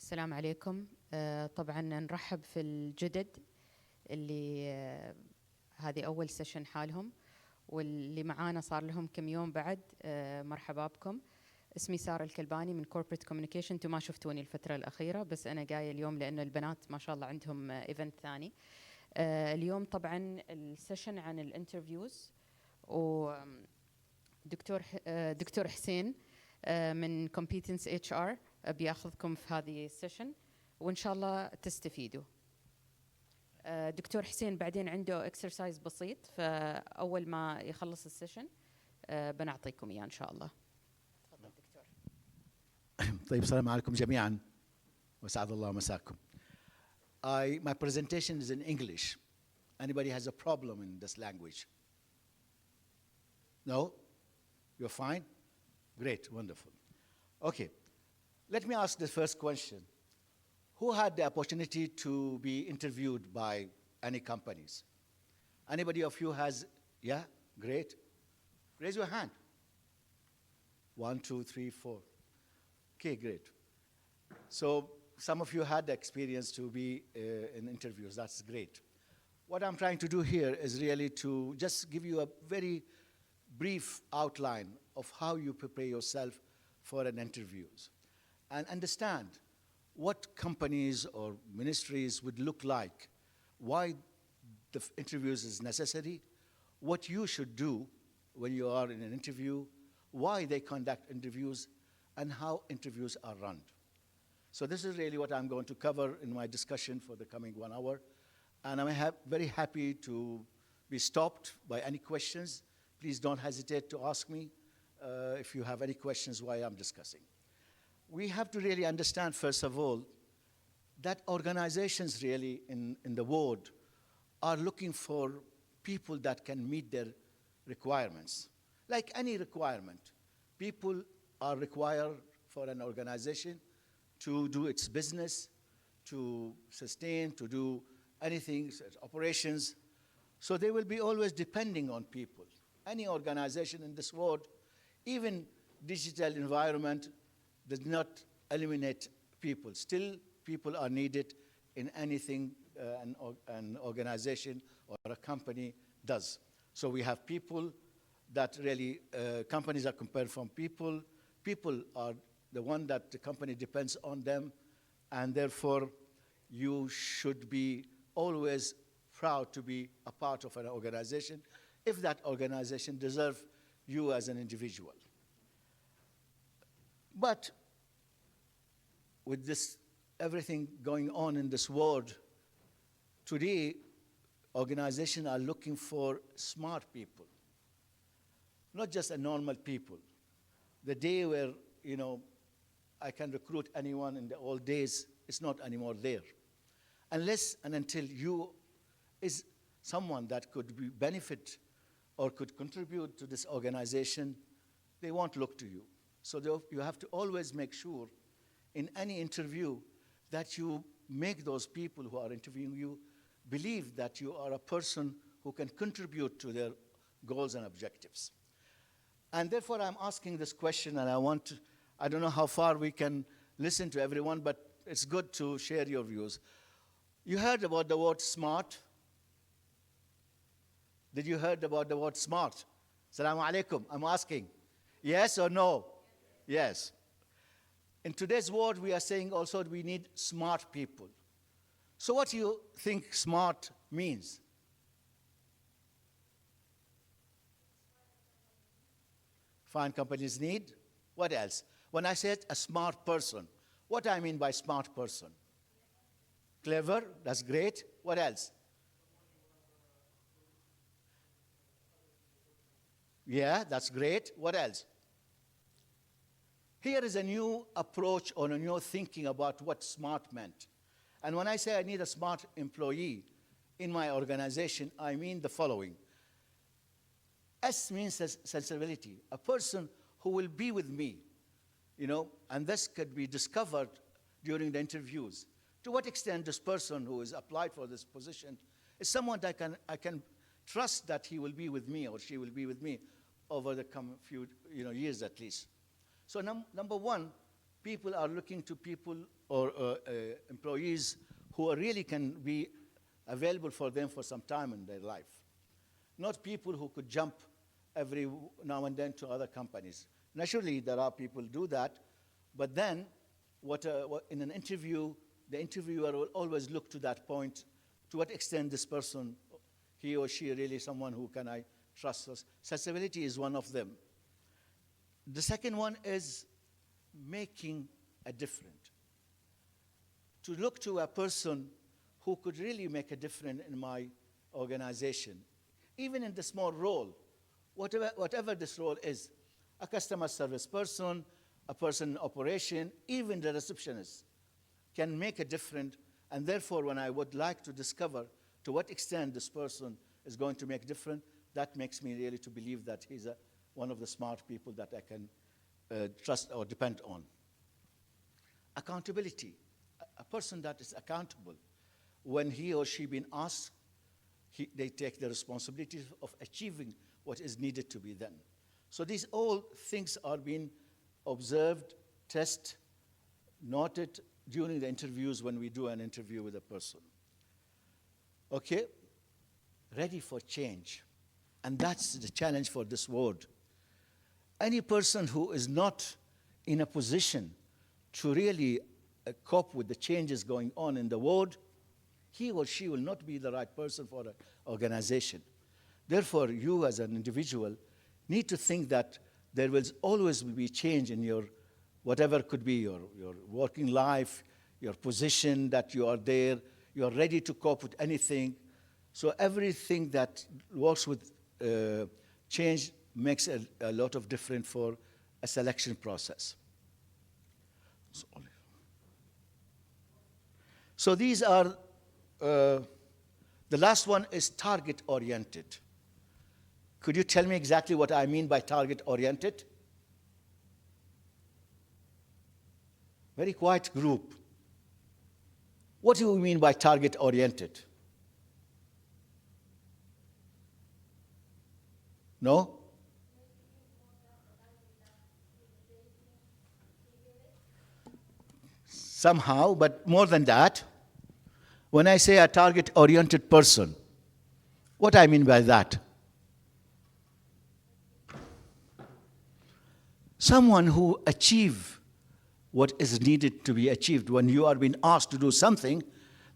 السلام عليكم. طبعا نرحب في الجدد اللي هذه أول سيشن حالهم، واللي معانا صار لهم كم يوم بعد. مرحبا بكم. اسمي سارة الكلباني من Corporate Communication. انتم ما شفتوني الفترة الأخيرة، بس أنا جاية اليوم لأنه البنات ما شاء الله عندهم ايفنت ثاني. اليوم طبعا السيشن عن الانترفيوز، دكتور حسين من Competence HR بياخذكم في هذه السيشن، وإن شاء الله تستفيدوا. دكتور حسين بعدين عنده اكسرسايز بسيط، فأول ما يخلص السيشن بنعطيكم إياه إن شاء الله. تفضل دكتور. طيب، السلام عليكم جميعا وسعد الله مساكم. My presentation is in English. Anybody has a problem in this language? No? You're fine? Great, wonderful. Okay, let me ask the first question. Who had the opportunity to be interviewed by any companies? Anybody of you has, yeah? Great. Raise your hand. 1, 2, 3, 4. Okay, great. So some of you had the experience to be in interviews. That's great. What I'm trying to do here is really to just give you a very brief outline of how you prepare yourself for an interviews and understand what companies or ministries would look like, why the interviews is necessary, what you should do when you are in an interview, why they conduct interviews, and how interviews are run. So this is really what I'm going to cover in my discussion for the coming 1 hour. And I'm very happy to be stopped by any questions. Please don't hesitate to ask me if you have any questions while I'm discussing. We have to really understand, first of all, that organizations really in the world are looking for people that can meet their requirements. Like any requirement, people are required for an organization to do its business, to sustain, to do anything, operations. So they will be always depending on people. Any organization in this world, even digital environment, does not eliminate people. Still, people are needed in anything an organization or a company does. So we have people that really, companies are compared from people. People are the one that the company depends on them, and therefore you should be always proud to be a part of an organization if that organization deserves you as an individual. But with this, everything going on in this world, today, organizations are looking for smart people, not just a normal people. The day where, I can recruit anyone in the old days, it's not anymore there. Unless and until you is someone that could benefit or could contribute to this organization, they won't look to you. So you have to always make sure in any interview that you make those people who are interviewing you believe that you are a person who can contribute to their goals and objectives. And therefore, I'm asking this question, and I don't know how far we can listen to everyone, but it's good to share your views. You heard about the word smart? Did you heard about the word smart? Assalamu alaikum, I'm asking. Yes or no? Yes. In today's world, we are saying also we need smart people. So what do you think smart means? Fine companies need. What else? When I said a smart person, what I mean by smart person? Clever, that's great. What else? Yeah, that's great. What else? Here is a new approach or a new thinking about what smart meant. And when I say I need a smart employee in my organization, I mean the following. S means sensibility, a person who will be with me, and this could be discovered during the interviews. To what extent this person who is applied for this position is someone that I can trust that he will be with me or she will be with me over the coming few years at least. So number one, people are looking to people or employees who really can be available for them for some time in their life. Not people who could jump every now and then to other companies. Naturally, there are people who do that, but then in an interview, the interviewer will always look to that point, to what extent this person, he or she really someone who can I trust. Accessibility is one of them. The second one is making a difference. To look to a person who could really make a difference in my organization, even in the small role, whatever this role is, a customer service person, a person in operation, even the receptionist can make a difference. And therefore, when I would like to discover to what extent this person is going to make a difference, that makes me really to believe that he's one of the smart people that I can trust or depend on. Accountability. A person that is accountable, when he or she been asked, they take the responsibility of achieving what is needed to be done. So these all things are being observed, tested, noted during the interviews when we do an interview with a person. Okay? Ready for change. And that's the challenge for this world. Any person who is not in a position to really cope with the changes going on in the world, he or she will not be the right person for an organization. Therefore, you as an individual need to think that there will always be change in your, whatever could be your working life, your position that you are there, you are ready to cope with anything. So everything that works with change makes a lot of difference for a selection process. So these are, the last one is target-oriented. Could you tell me exactly what I mean by target-oriented? Very quiet group. What do you mean by target-oriented? No? Somehow, but more than that, when I say a target-oriented person, what I mean by that? Someone who achieves what is needed to be achieved. When you are being asked to do something,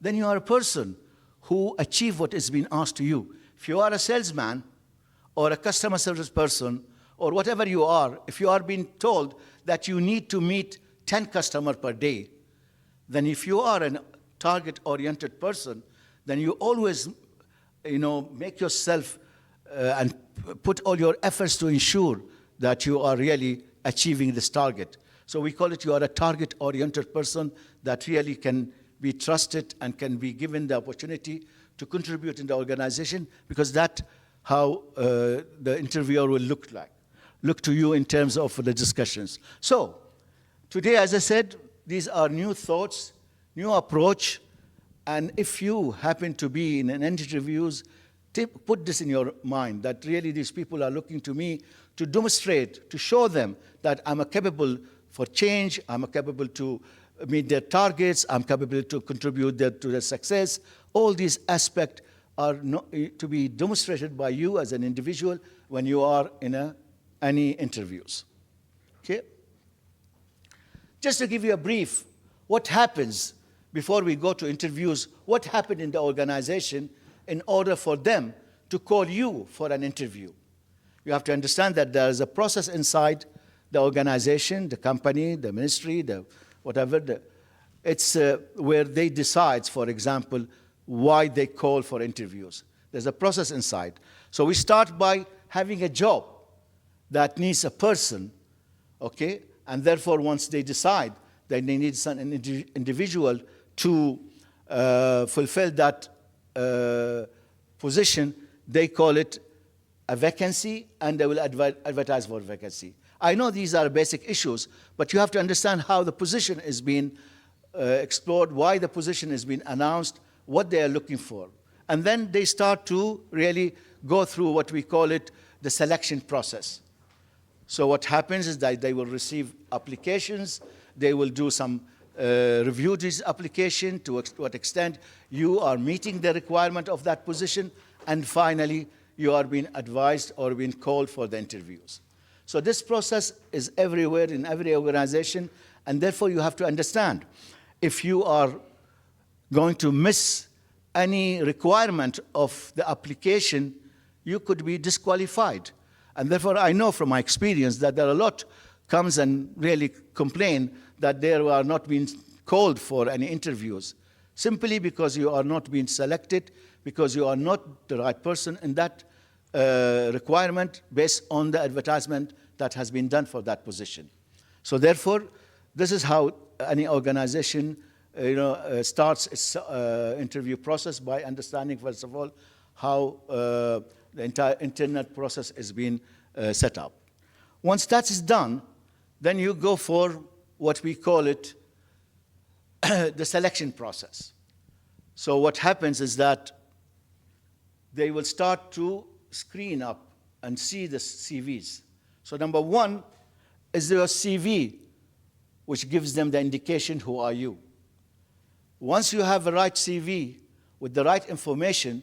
then you are a person who achieves what is being asked to you. If you are a salesman or a customer service person or whatever you are, if you are being told that you need to meet 10 customers per day, then if you are a target-oriented person, then you always, make yourself and put all your efforts to ensure that you are really achieving this target. So we call it you are a target-oriented person that really can be trusted and can be given the opportunity to contribute in the organization, because that's how the interviewer will look to you in terms of the discussions. So today, as I said, these are new thoughts, new approach, and if you happen to be in an interviews, put this in your mind, that really these people are looking to me to demonstrate, to show them that I'm capable for change, I'm capable to meet their targets, I'm capable to contribute to their success. All these aspects are to be demonstrated by you as an individual when you are in any interviews. Okay? Just to give you a brief, what happens before we go to interviews, what happened in the organization in order for them to call you for an interview? You have to understand that there is a process inside the organization, the company, the ministry, whatever. It's where they decide, for example, why they call for interviews. There's a process inside. So we start by having a job that needs a person, okay? And therefore, once they decide that they need an individual to fulfill that position, they call it a vacancy, and they will advertise for vacancy. I know these are basic issues, but you have to understand how the position is being explored, why the position is being announced, what they are looking for. And then they start to really go through what we call it the selection process. So what happens is that they will receive applications, they will do some reviewed his application, to what extent you are meeting the requirement of that position, and finally, you are being advised or being called for the interviews. So this process is everywhere in every organization, and therefore you have to understand, if you are going to miss any requirement of the application, you could be disqualified. And therefore, I know from my experience that there are a lot comes and really complain that they are not being called for any interviews, simply because you are not being selected, because you are not the right person in that requirement based on the advertisement that has been done for that position. So therefore, this is how any organization starts its interview process, by understanding, first of all, how the entire internet process is being set up. Once that is done, then you go for what we call it the selection process. So what happens is that they will start to screen up and see the CVs. So number one is your CV, which gives them the indication, who are you? Once you have the right CV with the right information,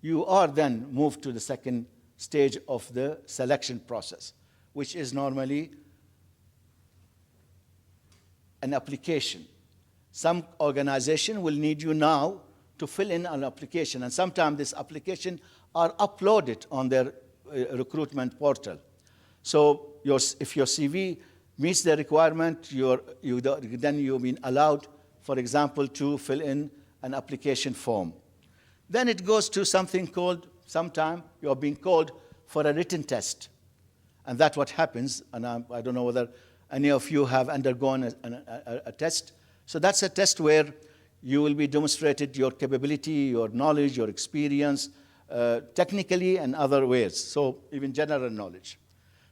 you are then moved to the second stage of the selection process, which is normally an application. Some organization will need you now to fill in an application, and sometimes this application are uploaded on their recruitment portal. So if your CV meets the requirement, then you've been allowed, for example, to fill in an application form. Then it goes to something called, sometime you're being called for a written test. And that's what happens, and I don't know whether any of you have undergone a test. So that's a test where you will be demonstrated your capability, your knowledge, your experience, technically and other ways, so even general knowledge.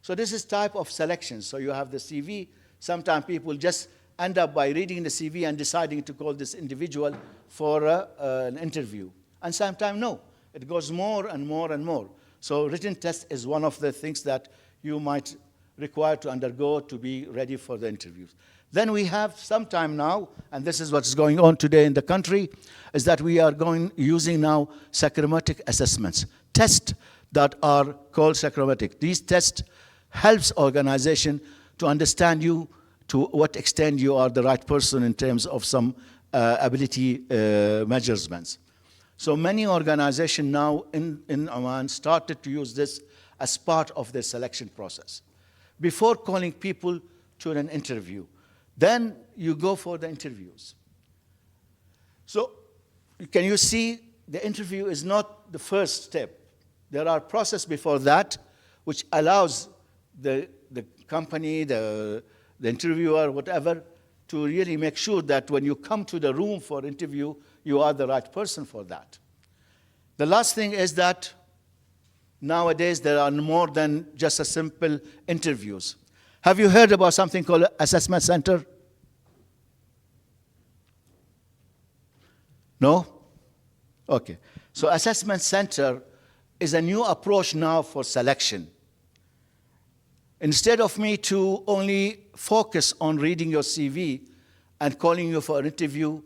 So this is type of selection. So you have the CV. Sometimes people just end up by reading the CV and deciding to call this individual for an interview. And sometimes no, it goes more and more and more. So written test is one of the things that you might require to undergo to be ready for the interviews. Then we have some time now, and this is what's going on today in the country, is that we are using now psychometric assessments, tests that are called psychometric. These tests helps organization to understand you, to what extent you are the right person in terms of some ability measurements. So many organizations now in Oman started to use this as part of their selection process. Before calling people to an interview, then you go for the interviews. So can you see, the interview is not the first step. There are processes before that which allows the company, the interviewer, whatever, to really make sure that when you come to the room for interview, you are the right person for that. The last thing is that nowadays there are more than just a simple interviews. Have you heard about something called assessment center? No? Okay. So assessment center is a new approach now for selection. Instead of me to only focus on reading your CV and calling you for an interview,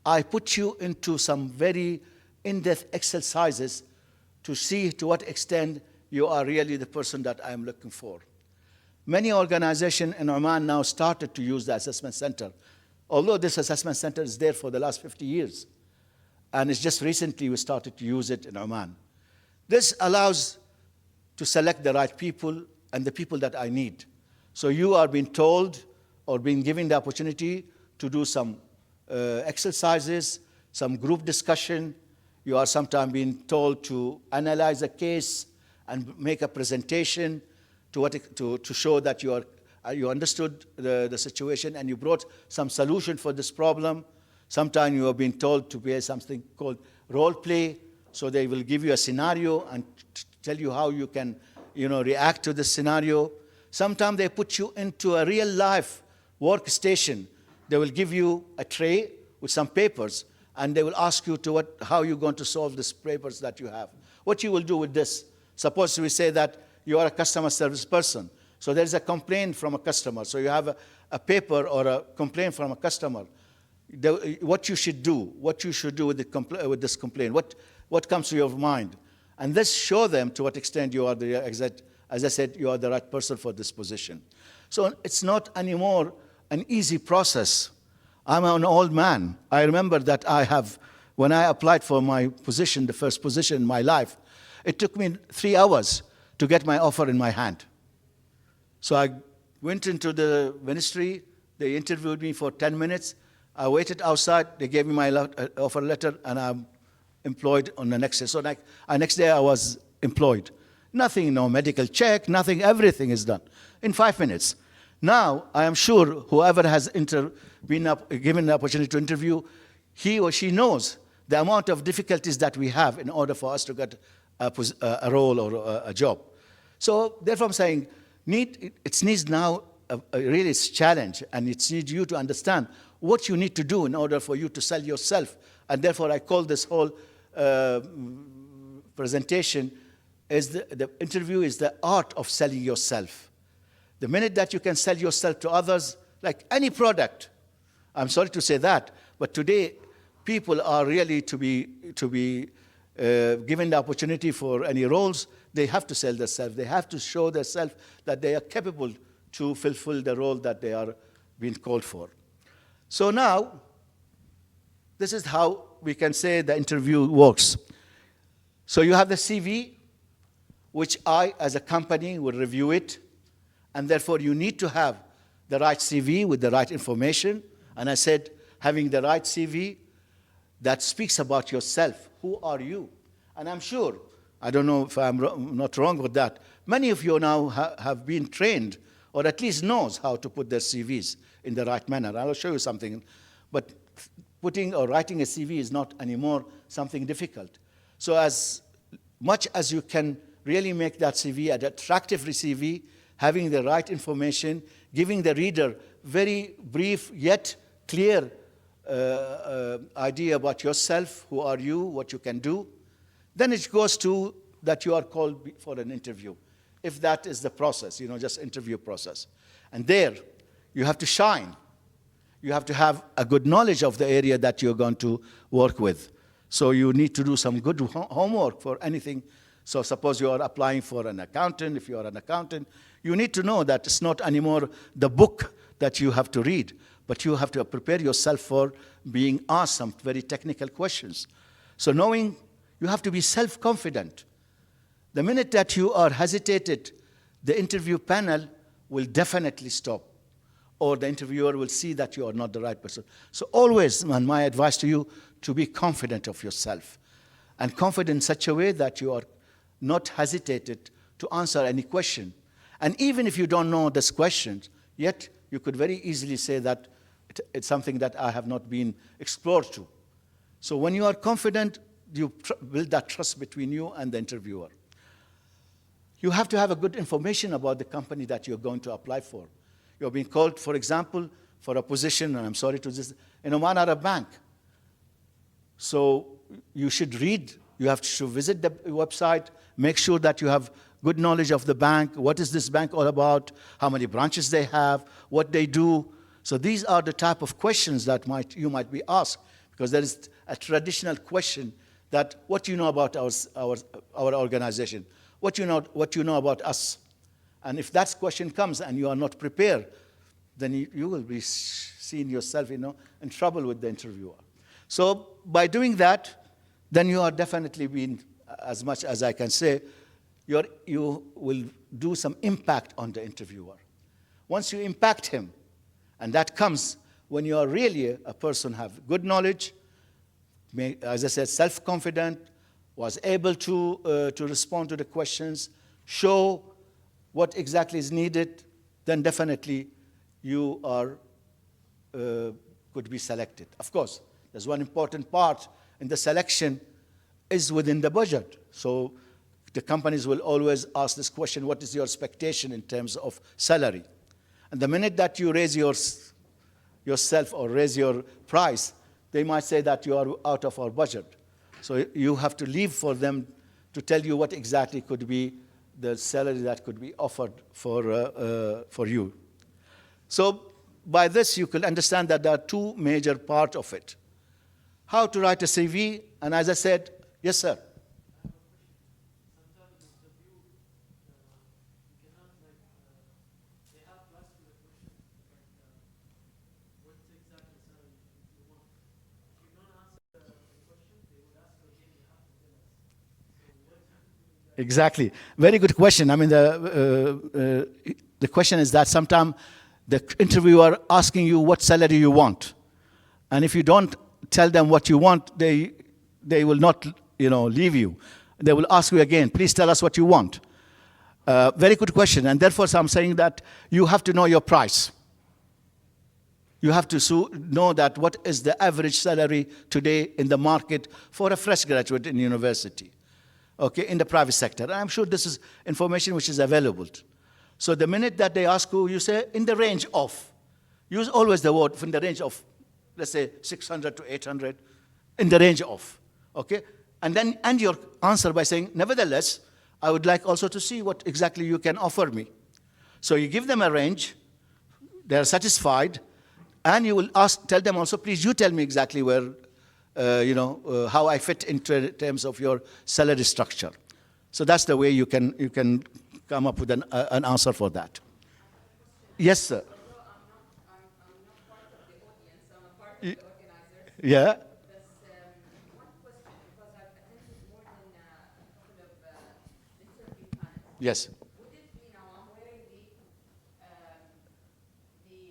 I put you into some very in-depth exercises to see to what extent you are really the person that I'm looking for. Many organizations in Oman now started to use the assessment center, although this assessment center is there for the last 50 years. And it's just recently we started to use it in Oman. This allows to select the right people and the people that I need. So you are being told or being given the opportunity to do some exercises, some group discussion. You are sometimes being told to analyze a case and make a presentation to show that you understood the situation and you brought some solution for this problem. Sometimes you are being told to be something called role play. So they will give you a scenario and tell you how you can react to the scenario. Sometimes they put you into a real life workstation. They will give you a tray with some papers and they will ask you how you're going to solve these papers that you have. What you will do with this? Suppose we say that you are a customer service person. So there's a complaint from a customer. So you have a paper or a complaint from a customer. what you should do with, with this complaint, what comes to your mind. And this show them to what extent you are as I said, you are the right person for this position. So it's not anymore an easy process. I'm an old man. I remember that when I applied for my position, the first position in my life, it took me 3 hours to get my offer in my hand. So I went into the ministry, they interviewed me for 10 minutes, I waited outside, they gave me my offer letter, and I'm employed on the next day. So next day I was employed. Nothing, no medical check, nothing, everything is done in 5 minutes. Now, I am sure whoever has been given the opportunity to interview, he or she knows the amount of difficulties that we have in order for us to get a role or a job. So therefore I'm saying, it needs now really it's challenge, and it needs you to understand what you need to do in order for you to sell yourself. And therefore I call this whole presentation is the interview is the art of selling yourself. The minute that you can sell yourself to others, like any product, I'm sorry to say that, but today people are really to be given the opportunity for any roles, they have to sell themselves. They have to show themselves that they are capable to fulfill the role that they are being called for. So now, this is how we can say the interview works. So you have the CV, which I, as a company, will review it, and therefore you need to have the right CV with the right information. And I said, having the right CV that speaks about yourself. Who are you? And I'm sure, I don't know if I'm not wrong with that, many of you now have been trained, or at least knows how to put their CVs in the right manner. I'll show you something. But putting or writing a CV is not anymore something difficult. So as much as you can really make that CV an attractive CV, having the right information, giving the reader very brief yet clear idea about yourself, who are you, what you can do, then it goes to that you are called for an interview. If that is the process, just interview process. And there, you have to shine. You have to have a good knowledge of the area that you're going to work with. So you need to do some good homework for anything. So suppose you are applying for an accountant. If you are an accountant, you need to know that it's not anymore the book that you have to read, but you have to prepare yourself for being asked some very technical questions. So knowing, you have to be self-confident. The minute that you are hesitated, the interview panel will definitely stop, or the interviewer will see that you are not the right person. So always, and my advice to you, to be confident of yourself, and confident in such a way that you are not hesitated to answer any question. And even if you don't know this question, yet you could very easily say that it's something that I have not been explored to. So when you are confident, you build that trust between you and the interviewer. You have to have a good information about the company that you're going to apply for. You're being called, for example, for a position, and I'm sorry to this, in Oman Arab Bank. So you should read, you have to visit the website, make sure that you have good knowledge of the bank. What is this bank all about? How many branches they have? What they do? So these are the type of questions that you might be asked, because there is a traditional question that what you know about our organization, what you know about us. And if that question comes and you are not prepared, then you will be seeing yourself in trouble with the interviewer. So by doing that, then you are definitely being, as much as I can say, you will do some impact on the interviewer. Once you impact him, and that comes when you are really a person have good knowledge, as I said, self-confident, was able to respond to the questions, show what exactly is needed, then definitely you are could be selected. Of course, there's one important part in the selection is within the budget. So the companies will always ask this question, what is your expectation in terms of salary? And the minute that you raise yourself or raise your price, they might say that you are out of our budget. So you have to leave for them to tell you what exactly could be the salary that could be offered for you. So by this you can understand that there are two major parts of it. How to write a CV, and as I said, yes, sir. Exactly. Very good question. I mean, the question is that sometimes the interviewer asking you what salary you want. And if you don't tell them what you want, they will not, leave you. They will ask you again, please tell us what you want. Very good question. And therefore, I'm saying that you have to know your price. You have to know that what is the average salary today in the market for a fresh graduate in university. Okay, in the private sector. And I'm sure this is information which is available. So the minute that they ask you, you say, in the range of. Use always the word in the range of, let's say, 600 to 800, in the range of. Okay? And then end your answer by saying, nevertheless, I would like also to see what exactly you can offer me. So you give them a range, they're satisfied, and you will tell them also, please, you tell me exactly where, how I fit into terms of your salary structure. So that's the way you can come up with an answer for that. Yes, sir. I'm not part of the audience. I'm a part of the organizers. Yeah. One question, because I've attended more than a couple of interview panels. Yes. Would it be, now I'm wearing the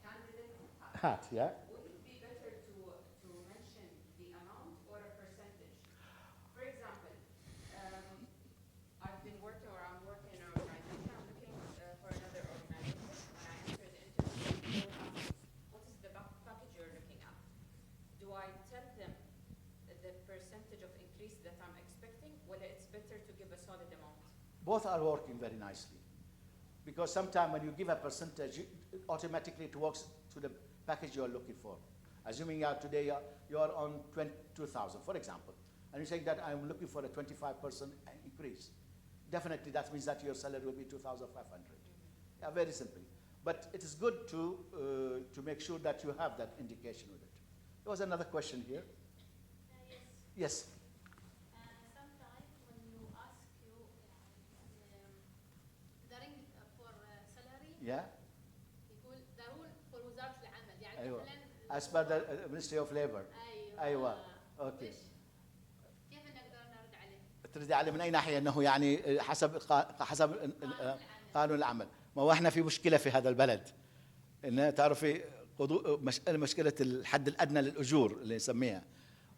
candidate hat. Yeah. Would it be better to mention the amount or a percentage? For example, I've been working, or I'm working in an organization. I'm looking for another organization. When I enter the interview, they will ask, what is the package you're looking at? Do I tell them the percentage of increase that I'm expecting, whether it's better to give a solid amount? Both are working very nicely. Because sometimes when you give a percentage, automatically it works to the package you're looking for. Assuming today you're on 22,000, for example, and you're saying that I'm looking for a 25% increase. Definitely that means that your salary will be 2,500. Yeah, very simply. But it is good to make sure that you have that indication with it. There was another question here. Yes. Sometimes when you ask the ring for salary, Yeah. يقول ضروري for وزارة العمل يعني أيوة. مثلا As per the Ministry of Labor. أيوة. أوكي. كيف نقدر نرد عليه؟ ترد عليه من أي ناحية؟ أنه يعني حسب قانون العمل. ما هو احنا في مشكلة في هذا البلد. إن تعرفي مشكلة الحد الأدنى للأجور اللي نسميها.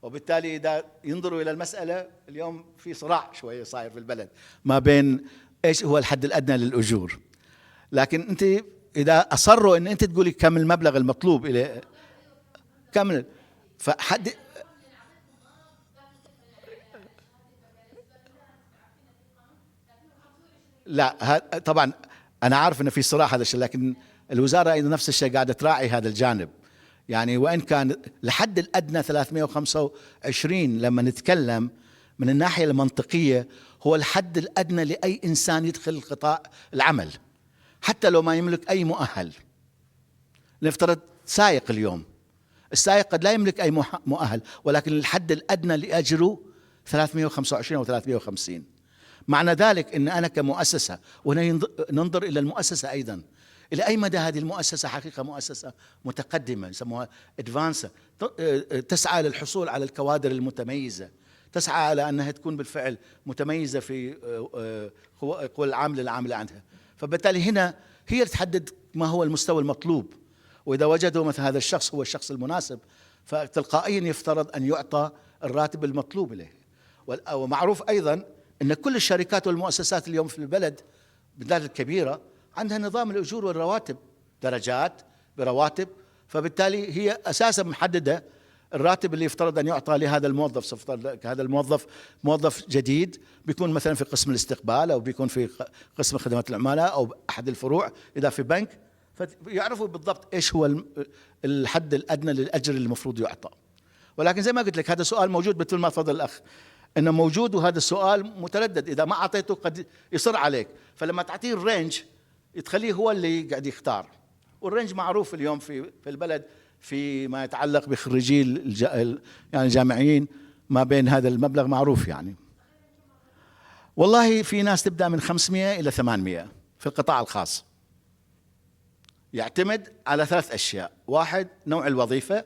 وبالتالي إذا ينظروا إلى المسألة اليوم في صراع شوية صاير في البلد ما بين إيش هو الحد الأدنى للأجور. لكن أنت إذا أصروا إن أنت تقولي كم المبلغ المطلوب إلى كم فحد لا طبعا أنا عارف إن في صراع هذا الشيء، لكن الوزارة أيضا نفس الشيء قاعدة تراعي هذا الجانب. يعني وإن كان الحد الأدنى 325 لما نتكلم من الناحية المنطقية هو الحد الأدنى لأي إنسان يدخل قطاع العمل حتى لو ما يملك أي مؤهل. نفترض سائق اليوم، السائق قد لا يملك أي مؤهل، ولكن الحد الأدنى لأجره 325 أو 350. معنى ذلك أن أنا كمؤسسة، وهنا ننظر إلى المؤسسة أيضا، إلى أي مدى هذه المؤسسة حقيقة مؤسسة متقدمة يسموها أدفانس، تسعى للحصول على الكوادر المتميزة، تسعى على أنها تكون بالفعل متميزة في قوى العاملة عندها. فبالتالي هنا هي تحدد ما هو المستوى المطلوب، وإذا وجدوا مثل هذا الشخص هو الشخص المناسب فتلقائيا يفترض أن يعطى الراتب المطلوب له. ومعروف أيضا أن كل الشركات والمؤسسات اليوم في البلد بالذات الكبيرة عندها نظام الأجور والرواتب، درجات برواتب، فبالتالي هي أساسا محددة الراتب اللي يفترض أن يعطى لهذا الموظف. هذا الموظف موظف جديد بيكون مثلا في قسم الاستقبال أو بيكون في قسم خدمات العملاء أو أحد الفروع إذا في بنك، فيعرفوا بالضبط إيش هو الحد الأدنى للأجر اللي المفروض يعطى. ولكن زي ما قلت لك هذا سؤال موجود مثل ما تفضل الأخ إنه موجود، وهذا السؤال متردد، إذا ما أعطيته قد يصر عليك، فلما تعطيه الرينج تخليه هو اللي قاعد يختار، والرنج معروف اليوم في البلد فيما يتعلق بخريجي يعني الجامعيين، ما بين هذا المبلغ معروف يعني. والله في ناس تبدأ من 500 إلى 800 في القطاع الخاص. يعتمد على 3 أشياء: واحد، نوع الوظيفة.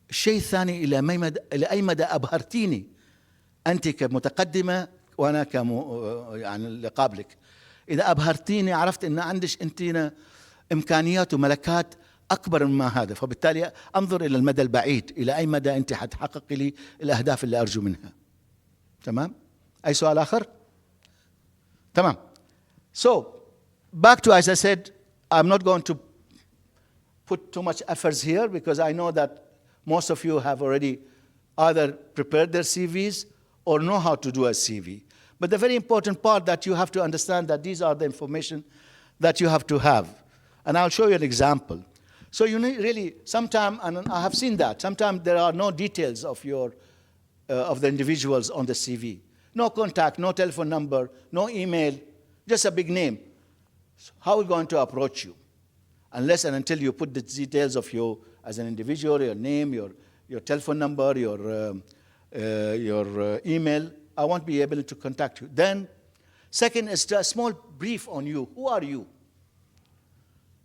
الشيء الثاني، إلى أي مدى أبهرتيني أنت كمتقدمة وأنا يعني اللي قابلك. إذا أبهرتيني عرفت أن عندك أنت إمكانيات وملكات أكبر مما هذا، فبالتالي أنظر إلى المدى البعيد، إلى أي مدى أنت حتحققي لي الأهداف اللي أرجو منها. تمام؟ أي سؤال آخر؟ تمام. So, back to, as I said, I'm not going to put too much efforts here because I know that most of you have already either prepared their CVs or know how to do a CV. But the very important part that you have to understand that these are the information that you have to have. And I'll show you an example. So you need really, sometimes, and I have seen that, sometimes there are no details of the individuals on the CV. No contact, no telephone number, no email, just a big name. So how are we going to approach you? Unless and until you put the details of you as an individual, your name, your telephone number, your email, I won't be able to contact you. Then, second is a small brief on you. Who are you?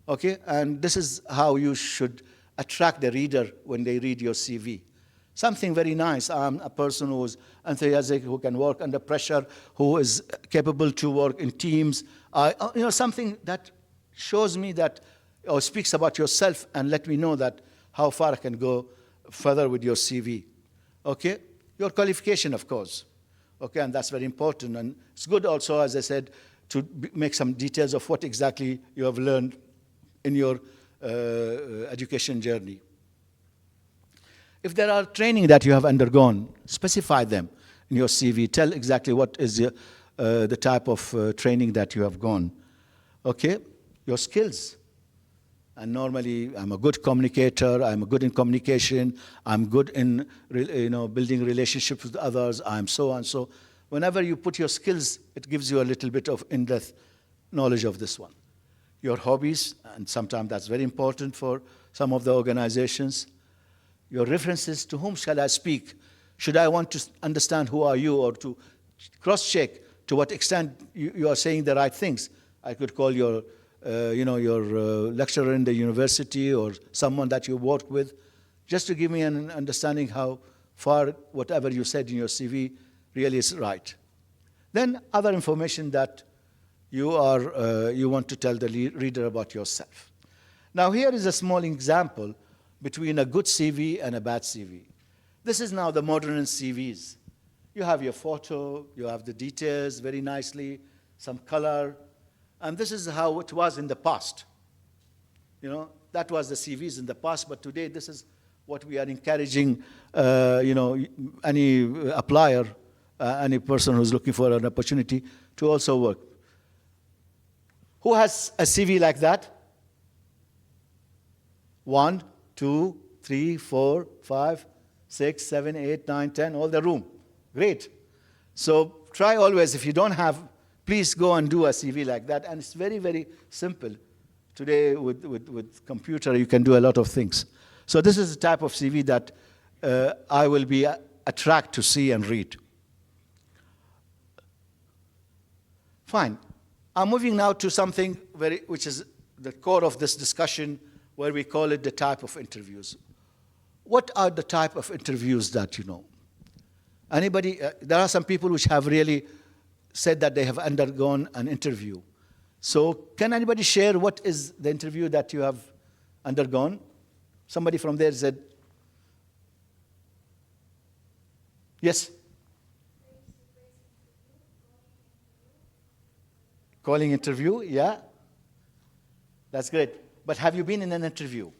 Okay, and this is how you should attract the reader when they read your CV. Something very nice. I'm a person who is enthusiastic, who can work under pressure, who is capable to work in teams. Something that shows me that, or speaks about yourself and let me know that how far I can go further with your CV. Okay? Your qualification, of course. Okay, and that's very important. And it's good also, as I said, to make some details of what exactly you have learned in your education journey. If there are training that you have undergone, specify them in your CV. Tell exactly what is the type of training that you have gone. Okay? Your skills. And normally, I'm a good communicator, I'm good in communication, I'm good in building relationships with others, I'm so and so. Whenever you put your skills, it gives you a little bit of in-depth knowledge of this one. Your hobbies, and sometimes that's very important for some of the organizations. Your references, to whom shall I speak? Should I want to understand who are you, or to cross-check to what extent you are saying the right things? I could call your lecturer in the university or someone that you work with, just to give me an understanding how far whatever you said in your CV really is right. Then other information that you want to tell the reader about yourself. Now here is a small example between a good CV and a bad CV. This is now the modern CVs. You have your photo, you have the details very nicely, some color, and this is how it was in the past. That was the CVs in the past, but today this is what we are encouraging, any applier, any person who's looking for an opportunity to also work. Who has a CV like that? 1, 2, 3, 4, 5, 6, 7, 8, 9, 10, all the room. Great. So try always, if you don't have, please go and do a CV like that. And it's very, very simple. Today, with computer, you can do a lot of things. So this is the type of CV that I will be attracted to see and read. Fine. I'm moving now to something which is the core of this discussion, where we call it the type of interviews. What are the type of interviews that you know? Anybody? There are some people which have really said that they have undergone an interview. So can anybody share what is the interview that you have undergone? Somebody from there said, yes? Calling interview, yeah? That's great. But have you been in an interview?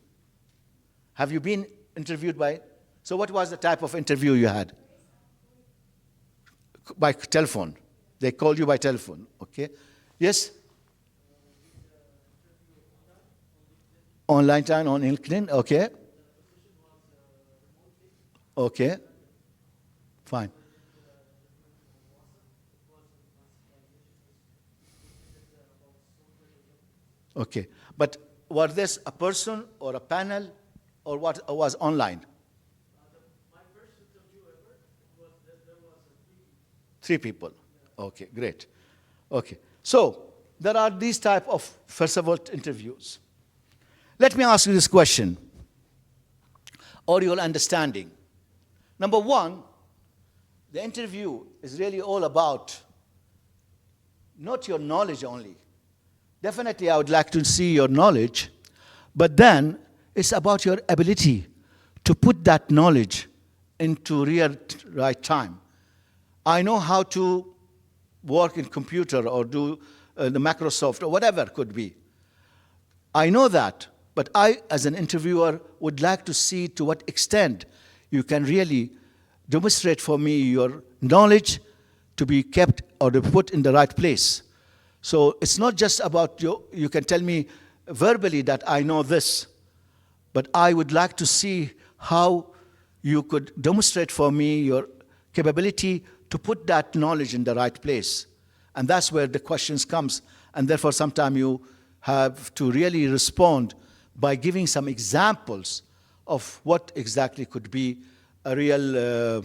Have you been interviewed by? So what was the type of interview you had? By telephone. They called you by telephone, okay? Yes? Online time on LinkedIn, okay? Okay. Fine. Okay. But was this a person or a panel or what was online? My first interview ever was that there was Three people. Okay, great. Okay, so there are these type of, first of all, interviews. Let me ask you this question, or your understanding. Number one, the interview is really all about not your knowledge only. Definitely, I would like to see your knowledge, but then it's about your ability to put that knowledge into real right time. I know how to work in computer or do the Microsoft or whatever it could be. I know that, but I, as an interviewer, would like to see to what extent you can really demonstrate for me your knowledge to be kept or to put in the right place. So it's not just about you can tell me verbally that I know this, but I would like to see how you could demonstrate for me your capability to put that knowledge in the right place. And that's where the questions comes. And therefore, sometimes you have to really respond by giving some examples of what exactly could be a real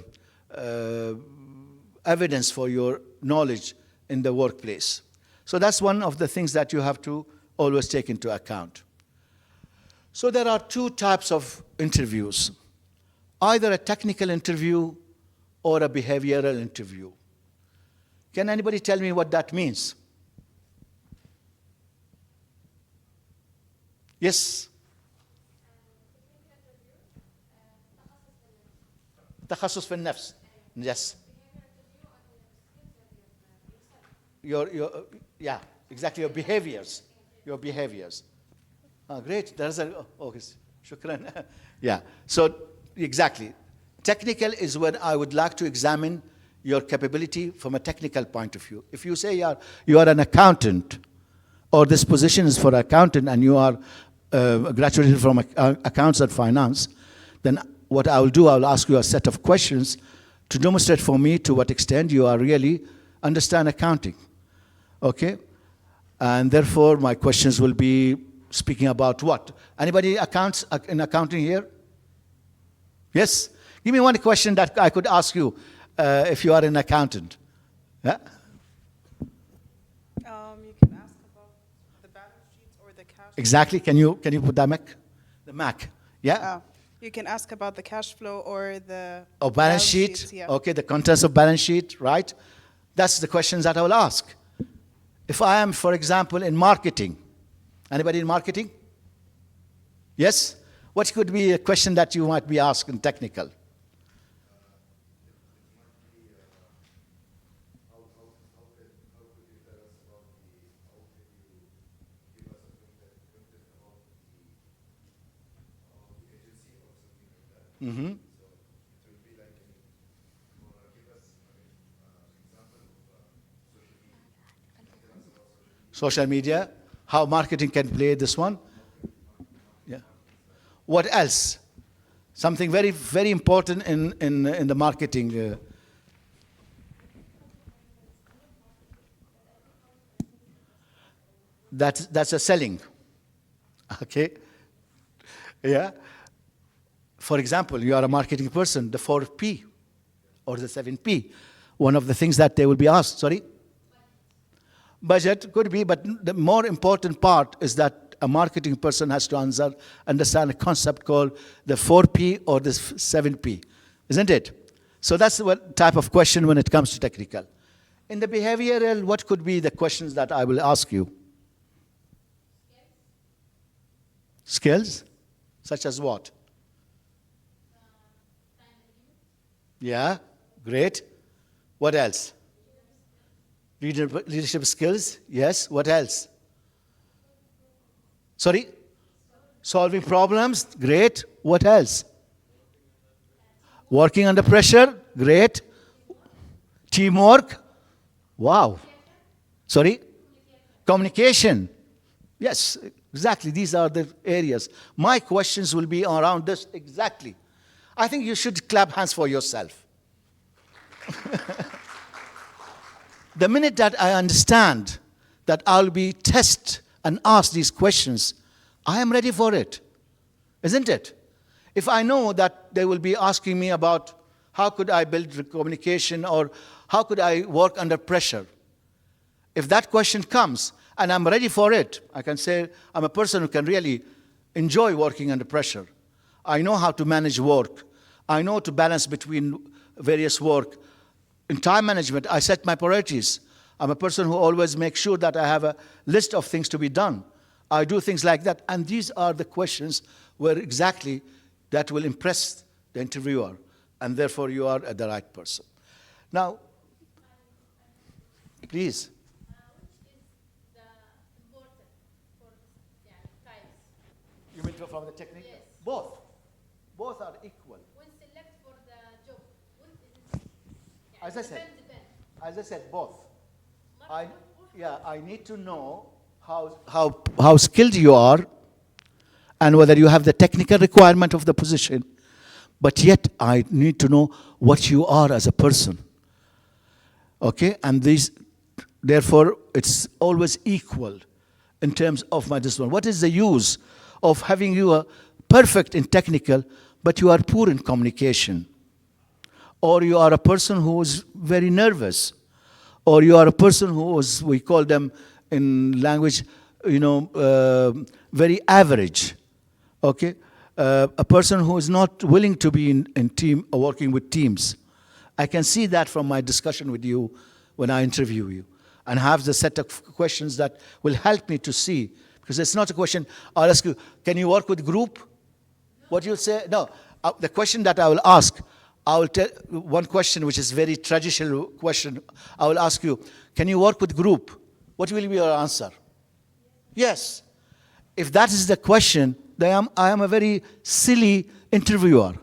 evidence for your knowledge in the workplace. So that's one of the things that you have to always take into account. So there are two types of interviews, either a technical interview or a behavioral interview. Can anybody tell me what that means? Yes? تخصص في النفس. Yes. Yeah, exactly, your behaviors. Your behaviors. Great. There's a, okay, shukran. Yeah, so exactly. Technical is when I would like to examine your capability from a technical point of view. If you say you are an accountant, or this position is for accountant and you are graduated from accounts and finance, then what I will do, I will ask you a set of questions to demonstrate for me to what extent you are really understand accounting. Okay? And therefore, my questions will be speaking about what? Anybody accounts in accounting here? Yes? Give me one question that I could ask you if you are an accountant. Yeah? You can ask about the balance sheets or the cash. Exactly. Can you put that Mac? The Mac. Yeah? You can ask about the cash flow or the balance sheet. sheets, yeah. Okay, the contents of balance sheet, right? That's the questions that I will ask. If I am, for example, in marketing, anybody in marketing? Yes? What could be a question that you might be asked in technical? Mm-hmm. Social media, how marketing can play this one. Yeah. What else? Something very, very important in the marketing. That's a selling. Okay. Yeah. For example, you are a marketing person, the 4P or the 7P. One of the things that they will be asked, sorry? Budget could be, but the more important part is that a marketing person has to understand a concept called the 4P or the 7P, isn't it? So that's what type of question when it comes to technical. In the behavioral, what could be the questions that I will ask you? Skills? Such as what? Yeah, great. What else? Leadership skills, yes. What else? Sorry? Solving problems, great. What else? Working under pressure, great. Teamwork, wow. Sorry? Communication, yes, exactly. These are the areas. My questions will be around this exactly. I think you should clap hands for yourself. The minute that I understand that I'll be tested and asked these questions, I am ready for it, isn't it? If I know that they will be asking me about how could I build communication or how could I work under pressure, if that question comes and I'm ready for it, I can say I'm a person who can really enjoy working under pressure. I know how to manage work. I know to balance between various work. In time management, I set my priorities. I'm a person who always makes sure that I have a list of things to be done. I do things like that. And these are the questions where exactly that will impress the interviewer. And therefore, you are the right person. Now, please. Which is the important for types? You mean from the technique? Yes. Both. Both are equal. When select for the job, what is it? As I said. Depend. As I said, both. Mark, I need to know how skilled you are and whether you have the technical requirement of the position. But yet, I need to know what you are as a person. Okay? And therefore, it's always equal in terms of my discipline. What is the use of having you a perfect in technical, but you are poor in communication? Or you are a person who is very nervous. Or you are a person who is, we call them in language, very average. Okay? A person who is not willing to be in team or working with teams. I can see that from my discussion with you when I interview you, and have the set of questions that will help me to see. Because it's not a question, I'll ask you, can you work with group? What you'll say? No. The question that I will ask, I will tell one question which is very traditional question. I will ask you, can you work with group? What will be your answer? Yes. If that is the question, then I am a very silly interviewer.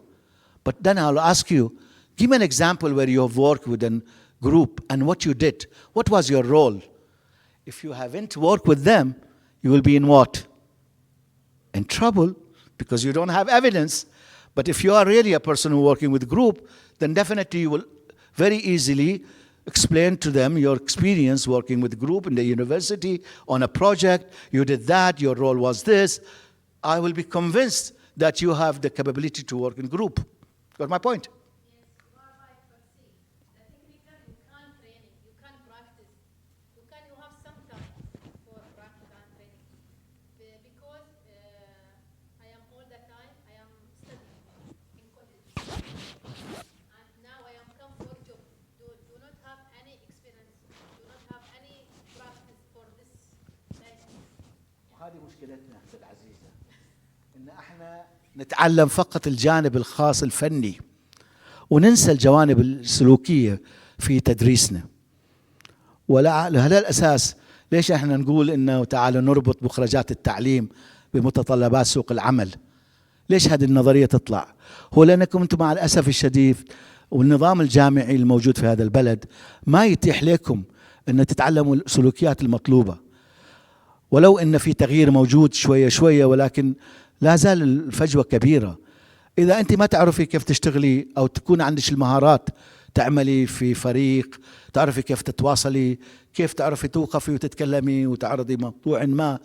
But then I'll ask you, give me an example where you have worked with a group and what you did. What was your role? If you haven't worked with them, you will be in what? In trouble, because you don't have evidence. But if you are really a person who is working with group, then definitely you will very easily explain to them your experience working with group in the university on a project. You did that, your role was this. I will be convinced that you have the capability to work in group. Got my point? Yes, you are right, but see, the technical you can't train it, you can't practice. You have some time for practice and training. Because I am all the time, I am studying in college. And now I am come for job. Do not have any experience, do not have any practice for this lesson. هذه مشكلتنا أختي العزيزة إن احنا نتعلم فقط الجانب الخاص الفني وننسى الجوانب السلوكية في تدريسنا. وعلى هذا الأساس ليش احنا نقول إنه تعالوا نربط مخرجات التعليم بمتطلبات سوق العمل؟ ليش هذه النظرية تطلع؟ هو لأنكم أنتم مع الأسف الشديد والنظام الجامعي الموجود في هذا البلد ما يتيح لكم أن تتعلموا السلوكيات المطلوبة. ولو أن في تغيير موجود شوية شوية، ولكن لا زال الفجوة كبيرة. إذا أنت ما تعرفي كيف تشتغلي أو تكون عندك المهارات تعملي في فريق، تعرفي كيف تتواصلي، كيف تعرفي توقفي وتتكلمي وتعرضي موضوع ما،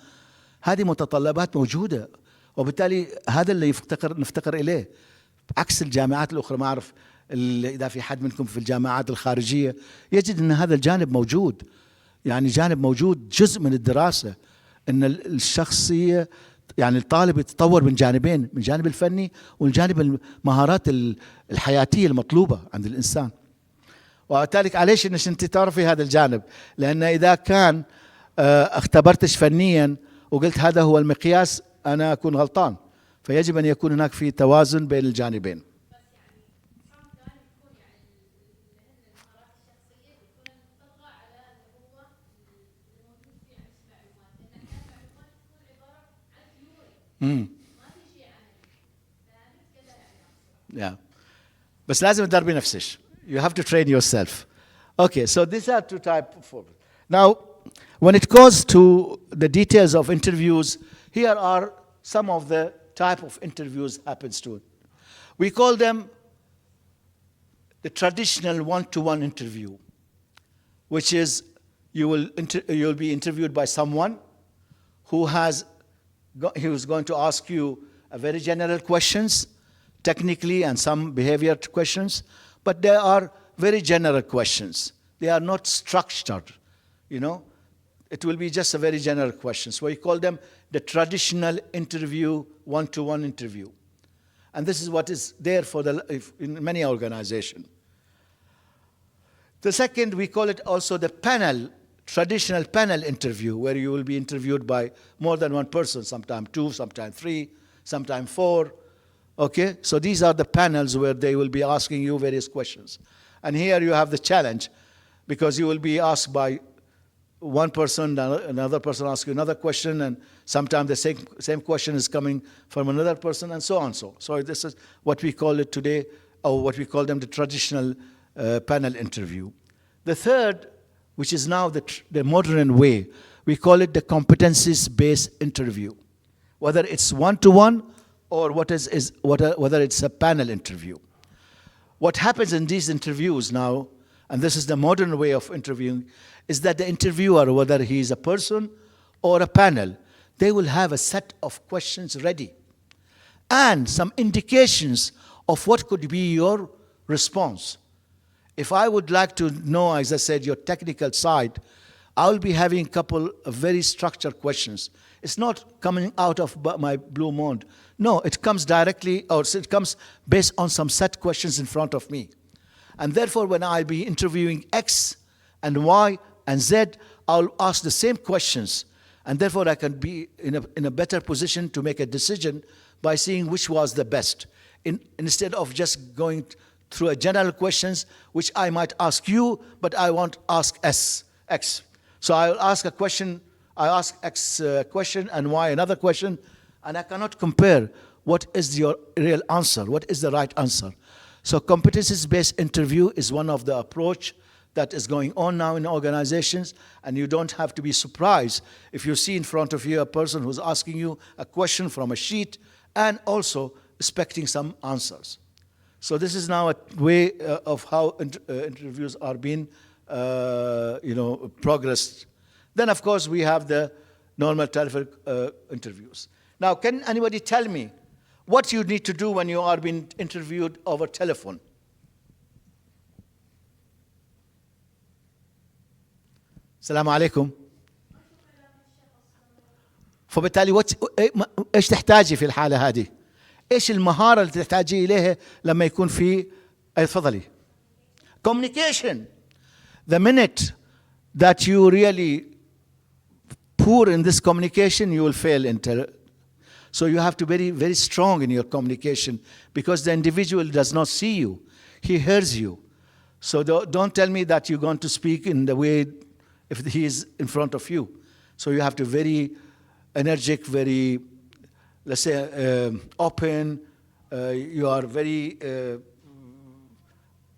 هذه متطلبات موجودة. وبالتالي هذا اللي نفتقر إليه عكس الجامعات الأخرى. ما أعرف إذا في حد منكم في الجامعات الخارجية يجد أن هذا الجانب موجود، يعني جانب موجود جزء من الدراسة، أن الشخصية يعني الطالب يتطور من جانبين، من الجانب الفني والجانب المهارات الحياتية المطلوبة عند الإنسان. وبالتالي عليش أنك أنت تعرفي هذا الجانب، لأن إذا كان اختبرتش فنيا وقلت هذا هو المقياس أنا أكون غلطان. فيجب أن يكون هناك في توازن بين الجانبين. Yeah. بس لازم تدربي نفسك. You have to train yourself. Okay, so these are two types of. Now, when it goes to the details of interviews, here are some of the type of interviews happens to it. We call them the traditional one-to-one interview, which is you'll be interviewed by someone who has he was going to ask you a very general questions, technically, and some behavior questions, but they are very general questions. They are not structured, you know. It will be just a very general questions. So we call them the traditional interview, one-to-one interview. And this is what is there for in many organizations. The second, we call it also the panel, traditional panel interview, where you will be interviewed by more than one person, sometimes 2, sometimes 3, sometimes 4. Okay? So these are the panels where they will be asking you various questions. And here you have the challenge, because you will be asked by one person, another person asks you another question, and sometimes the same question is coming from another person, and so on. So this is what we call it today, or what we call them the traditional panel interview. The third, which is now the modern way, we call it the competencies-based interview. Whether it's one-to-one or whether it's a panel interview. What happens in these interviews now, and this is the modern way of interviewing, is that the interviewer, whether he is a person or a panel, they will have a set of questions ready and some indications of what could be your response. If I would like to know, as I said, your technical side, I will be having a couple of very structured questions. It's not coming out of my blue mind. No, it comes directly, or it comes based on some set questions in front of me. And therefore, when I'll be interviewing X and Y and Z, I'll ask the same questions. And therefore, I can be in a better position to make a decision by seeing which was the best. Instead of just going through a general questions, which I might ask you, but I won't ask X. So I'll ask a question, I ask X question and Y another question, and I cannot compare what is your real answer, what is the right answer. So competencies-based interview is one of the approach that is going on now in organizations, and you don't have to be surprised if you see in front of you a person who's asking you a question from a sheet and also expecting some answers. So this is now a way of how interviews are being progressed. Then, of course, we have the normal telephone interviews. Now, can anybody tell me what you need to do when you are being interviewed over telephone? السلام عليكم. فبالتالي ايش تحتاجي في الحالة هذه؟ ايش المهارة اللي تحتاجي اليها لما يكون في تفضلي. Communication. The minute that you really poor in this communication, you will fail in So you have to be very, very strong in your communication, because the individual does not see you. He hears you. So don't tell me that you're going to speak in the way if he is in front of you. So you have to be very energetic, very, let's say, open. You are very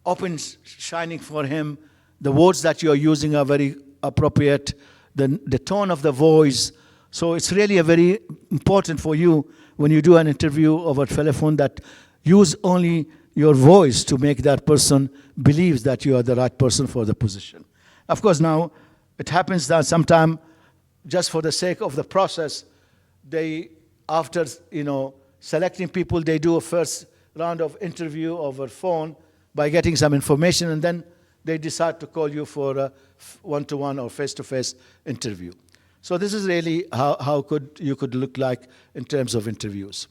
open, shining for him. The words that you are using are very appropriate. The tone of the voice. So it's really a very important for you when you do an interview over telephone that use only your voice to make that person believe that you are the right person for the position. Of course, now it happens that sometimes, just for the sake of the process, they, after selecting people, they do a first round of interview over phone by getting some information, and then they decide to call you for a one-to-one or face-to-face interview. So this is really how you could look like in terms of interviews.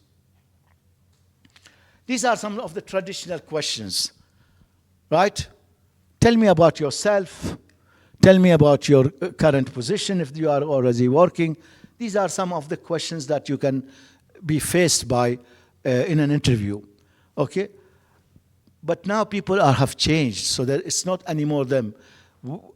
These are some of the traditional questions, right? Tell me about yourself. Tell me about your current position if you are already working. These are some of the questions that you can be faced by in an interview, okay? But now people have changed, so that it's not anymore them.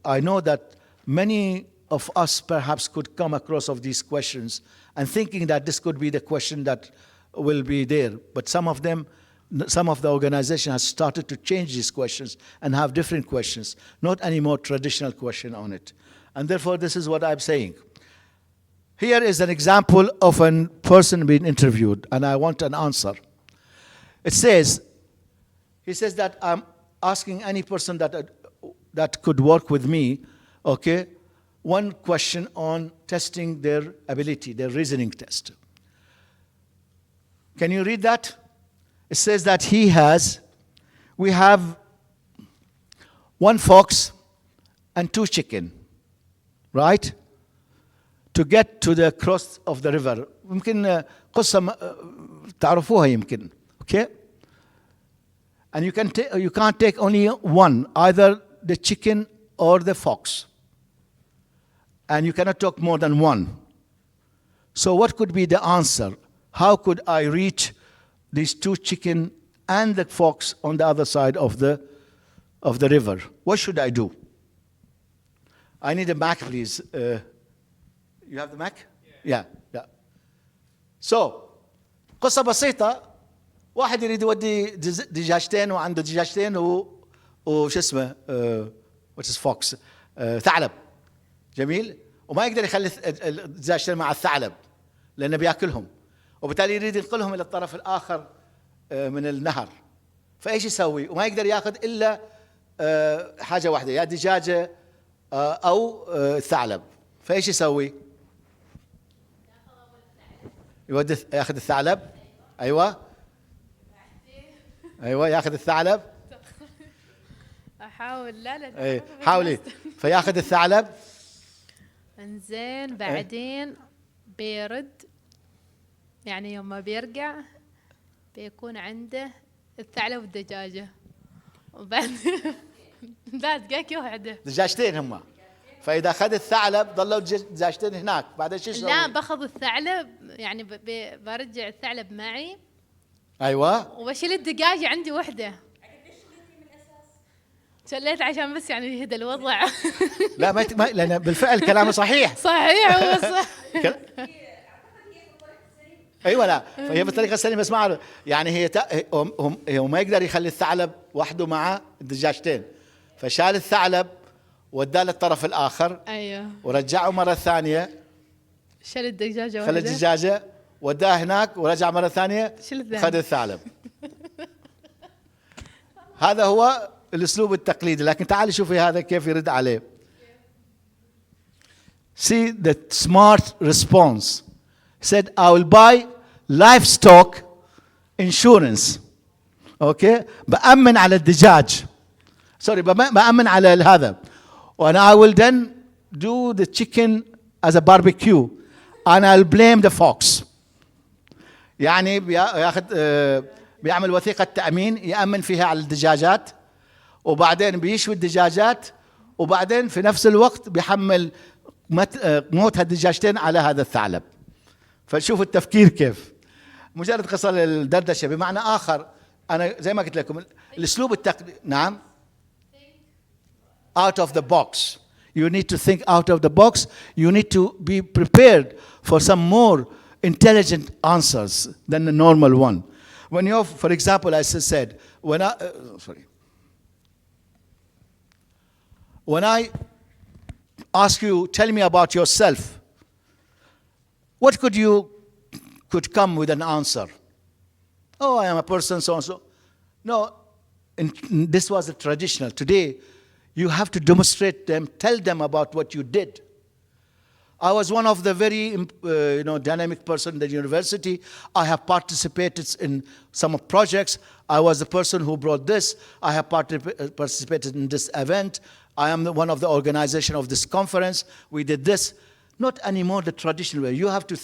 I know that many of us perhaps could come across of these questions and thinking that this could be the question that will be there. But some of the organization has started to change these questions and have different questions, not any more traditional question on it. And therefore, this is what I'm saying. Here is an example of a person being interviewed, and I want an answer. It says, he says that I'm asking any person that could work with me, okay, one question on testing their ability, their reasoning test. Can you read that? It says that we have 1 fox and 2 chicken, right? To get to the cross of the river. يمكن قصة تعرفوها يمكن. Okay? And you can't take only one, either the chicken or the fox. And you cannot take more than one. So what could be the answer? How could I reach these 2 chicken and the fox on the other side of the river? What should I do? I need a Mac, please. You have the Mac? Yeah. So, قصة بسيطة. واحد يريد يودي دجاجتين وعنده دجاجتين وش اسمه what is fox ثعلب. جميل؟ وما يقدر يخلي الدجاجتين مع الثعلب لأنه بياكلهم. وبالتالي يريد ينقلهم إلى الطرف الآخر من النهر. فايش يسوي؟ وما يقدر ياخذ إلا حاجة واحدة، يا دجاجة أو ثعلب. فايش يسوي؟ ياخذ الثعلب. أيوة ياخذ الثعلب. احاول لا اي حاولي. فياخذ الثعلب. انزين بعدين بيرد، يعني يوم ما بيرجع بيكون عنده الثعلب والدجاجة، وبعدين لا دقيقة واحدة دجاجتين هما. فإذا أخذ الثعلب ضلوا دجاجتين هناك، بعدين شو يسوي؟ لا باخذ الثعلب، يعني برجع الثعلب معي. أيوة. وبشيل الدجاجة عندي وحدة. شليت عشان بس يعني يهدى الوضع. لا ما لأن بالفعل كلامه صحيح. صحيح هو صح. ايوه لا فهي بالطريقه السليمه. بس ما أعرف. يعني هي ما يقدر يخلي الثعلب وحده مع الدجاجتين، فشال الثعلب وداه للطرف الاخر. ايوه. ورجعه مره ثانيه. شال الدجاجه خلى الدجاجه وداه هناك ورجع مره ثانيه خذ الثعلب. هذا هو الاسلوب التقليدي. لكن تعالي شوفي هذا كيف يرد عليه. See the smart response. Said, I will buy livestock insurance. Okay? بأمن على الدجاج. Sorry, بأمن على هذا. And I will then do the chicken as a barbecue. And I'll blame the fox. يعني بيعمل وثيقة تأمين يأمن فيها على الدجاجات، وبعدين بيشوي الدجاجات، وبعدين في نفس الوقت بيحمل موت هالدجاجتين على هذا الثعلب. فشوفوا التفكير كيف. مجرد قصة للدردشة. بمعنى آخر أنا زي ما قلت لكم الأسلوب نعم. Out of the box. You need to think out of the box. You need to be prepared for some more intelligent answers than the normal one. When you, for example, as I said, when I ask you, tell me about yourself, what could come with an answer? Oh, I am a person, so and so. No, this was a traditional. Today, you have to demonstrate them, tell them about what you did. I was one of the very dynamic person in the university. I have participated in some projects. I was the person who brought this. I have participated in this event. I am one of the organization of this conference. We did this. Not anymore the traditional way. You have to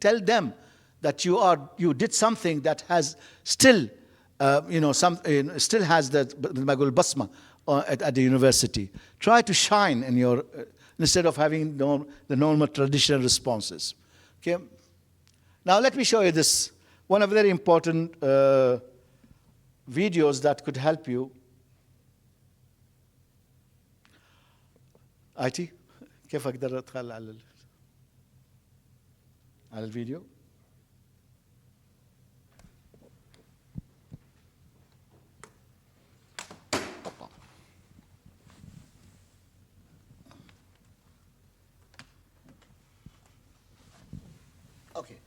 tell them that you did something that has still, still has the basma at the university. Try to shine in your, instead of having the normal traditional responses. Okay. Now let me show you this. One of the very important videos that could help you. IT كيف أقدر أدخل على الفيديو؟ Okay.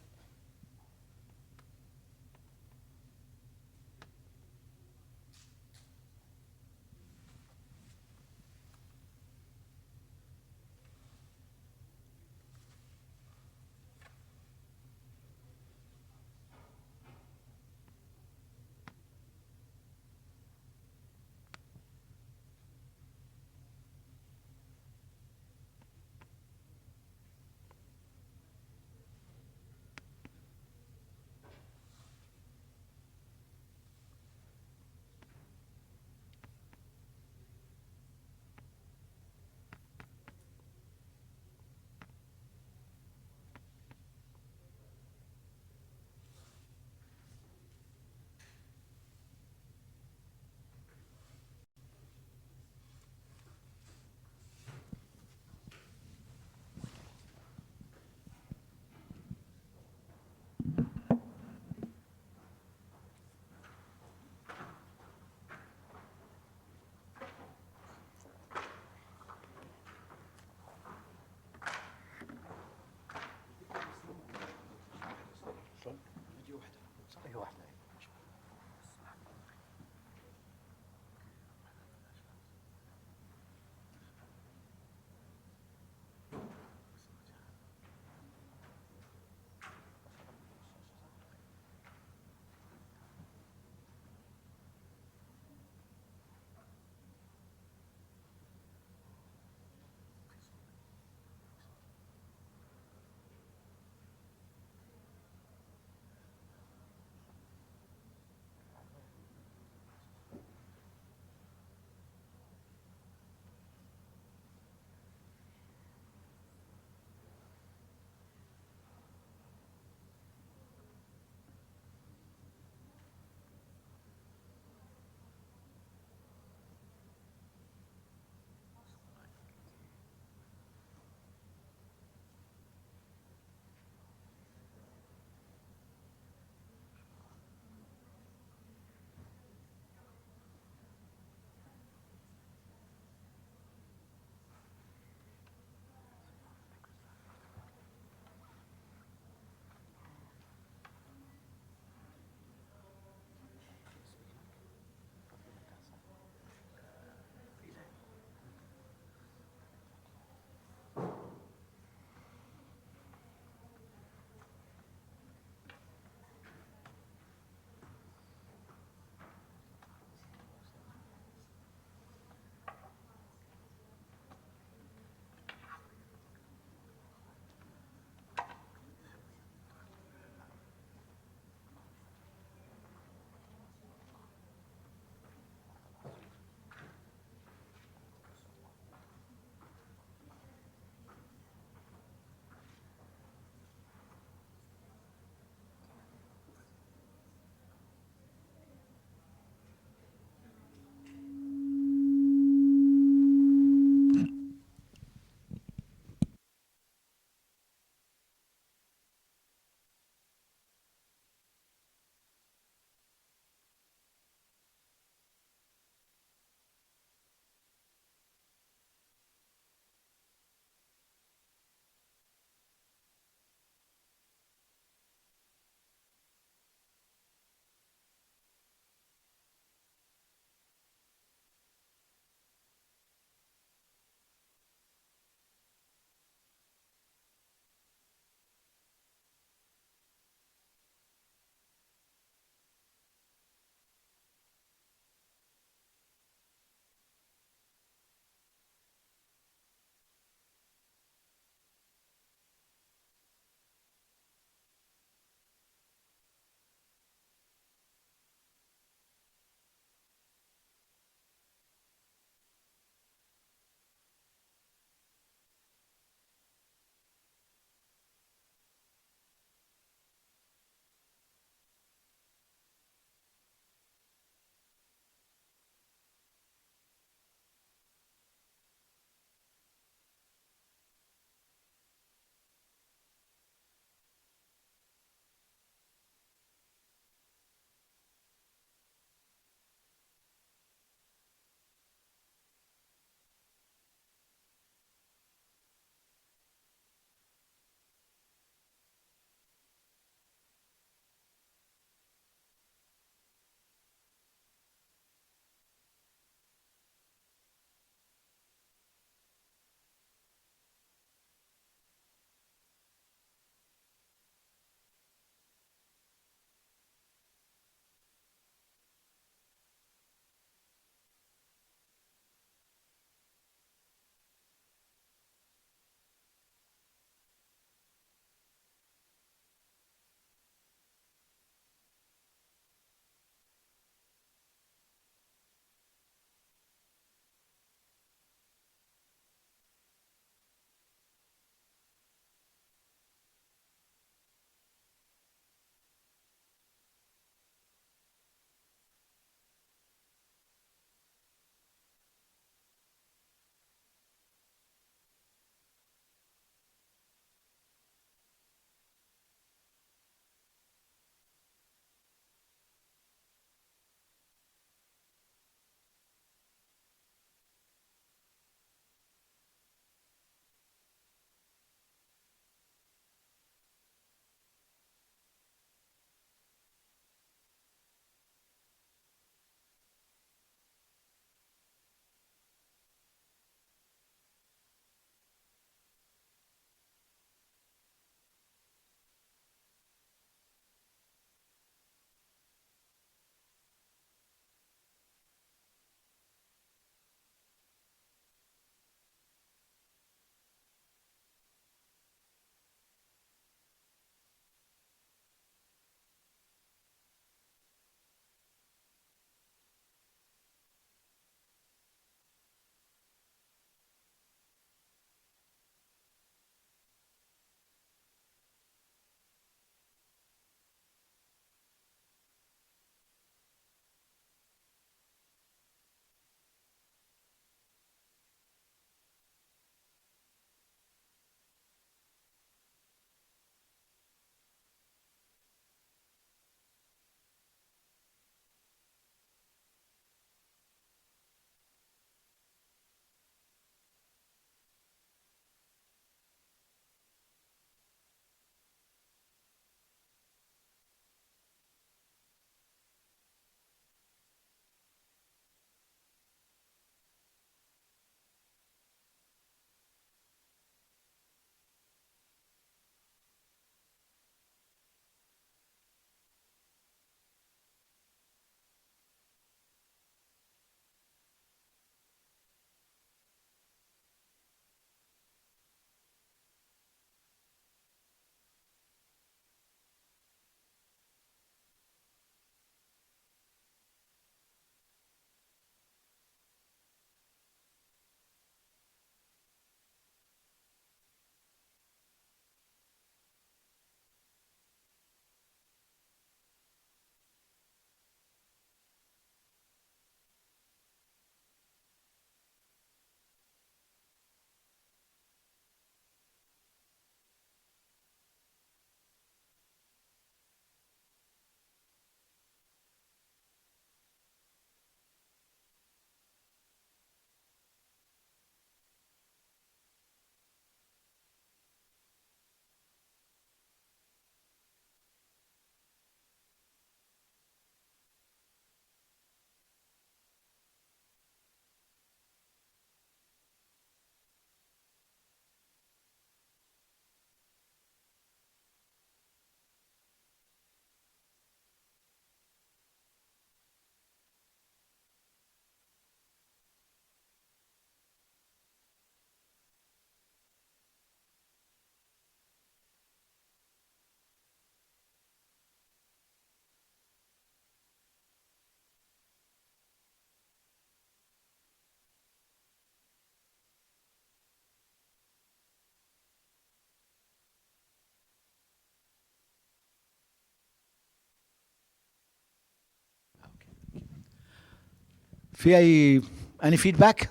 في any feedback؟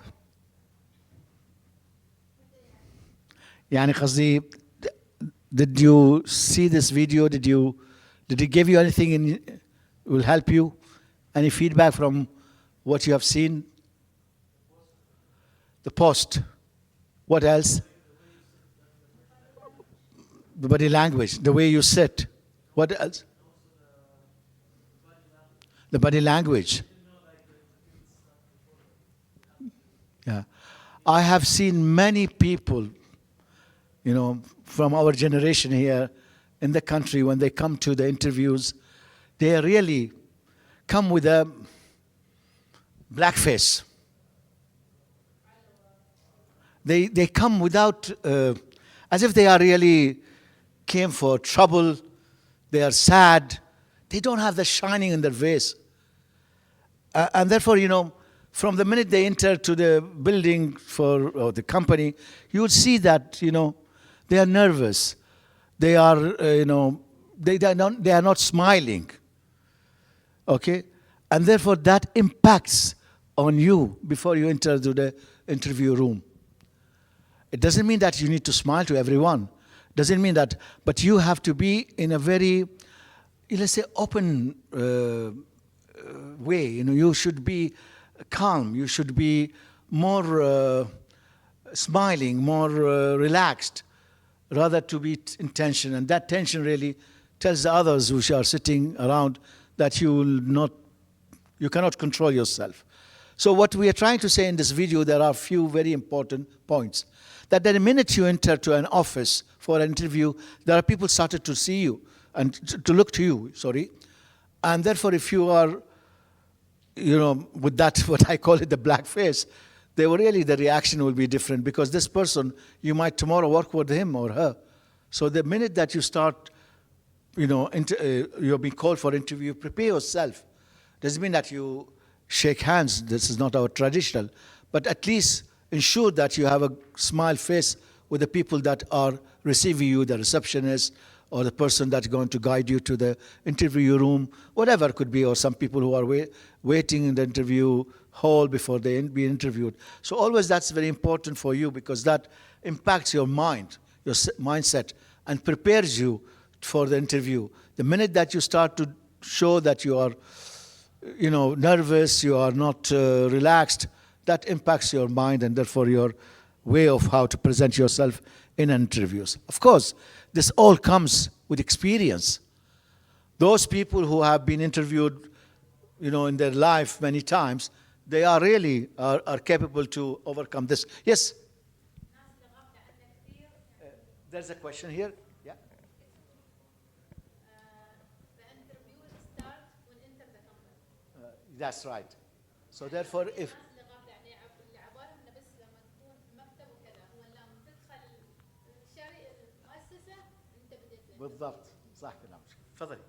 يعني قصدي did you see this video? Did it give you anything will help you? Any feedback from what you have seen? The post. What else? The body language, the way you sit. What else? The body language. Yeah. I have seen many people, you know, from our generation here in the country, when they come to the interviews, they really come with a black face. They come without, as if they are really came for trouble, they are sad, they don't have the shining in their face. And therefore, you know, from the minute they enter to the building or the company, you would see that, you know, they are nervous. They are, you know, they are not smiling. Okay? And therefore, that impacts on you before you enter to the interview room. It doesn't mean that you need to smile to everyone. Doesn't mean that, but you have to be in a very, let's say, open way. You know, you should be calm. You should be more smiling, more relaxed, rather to be in tension. And that tension really tells the others who are sitting around that you cannot control yourself. So what we are trying to say in this video, there are a few very important points. That the minute you enter to an office for an interview, there are people started to see you and to look to you, sorry. And therefore, if you are, you know, with that, what I call it, the black face, the reaction will be different, because this person, you might tomorrow work with him or her. So the minute that you start, you know, you're being called for interview, prepare yourself. Doesn't mean that you shake hands. This is not our traditional. But at least ensure that you have a smile face with the people that are receiving you, the receptionist, or the person that's going to guide you to the interview room, whatever it could be, or some people who are waiting in the interview hall before they be interviewed. So always that's very important for you, because that impacts your mind, your mindset, and prepares you for the interview. The minute that you start to show that you are, you know, nervous, you are not relaxed, that impacts your mind and therefore your way of how to present yourself in interviews. Of course, this all comes with experience. Those people who have been interviewed, you know, in their life many times, they are really are capable to overcome this. Yes? There's a question here. Yeah. The interview starts when enter the company. That's right. So therefore, if بالضبط صح كلامك. تفضلي.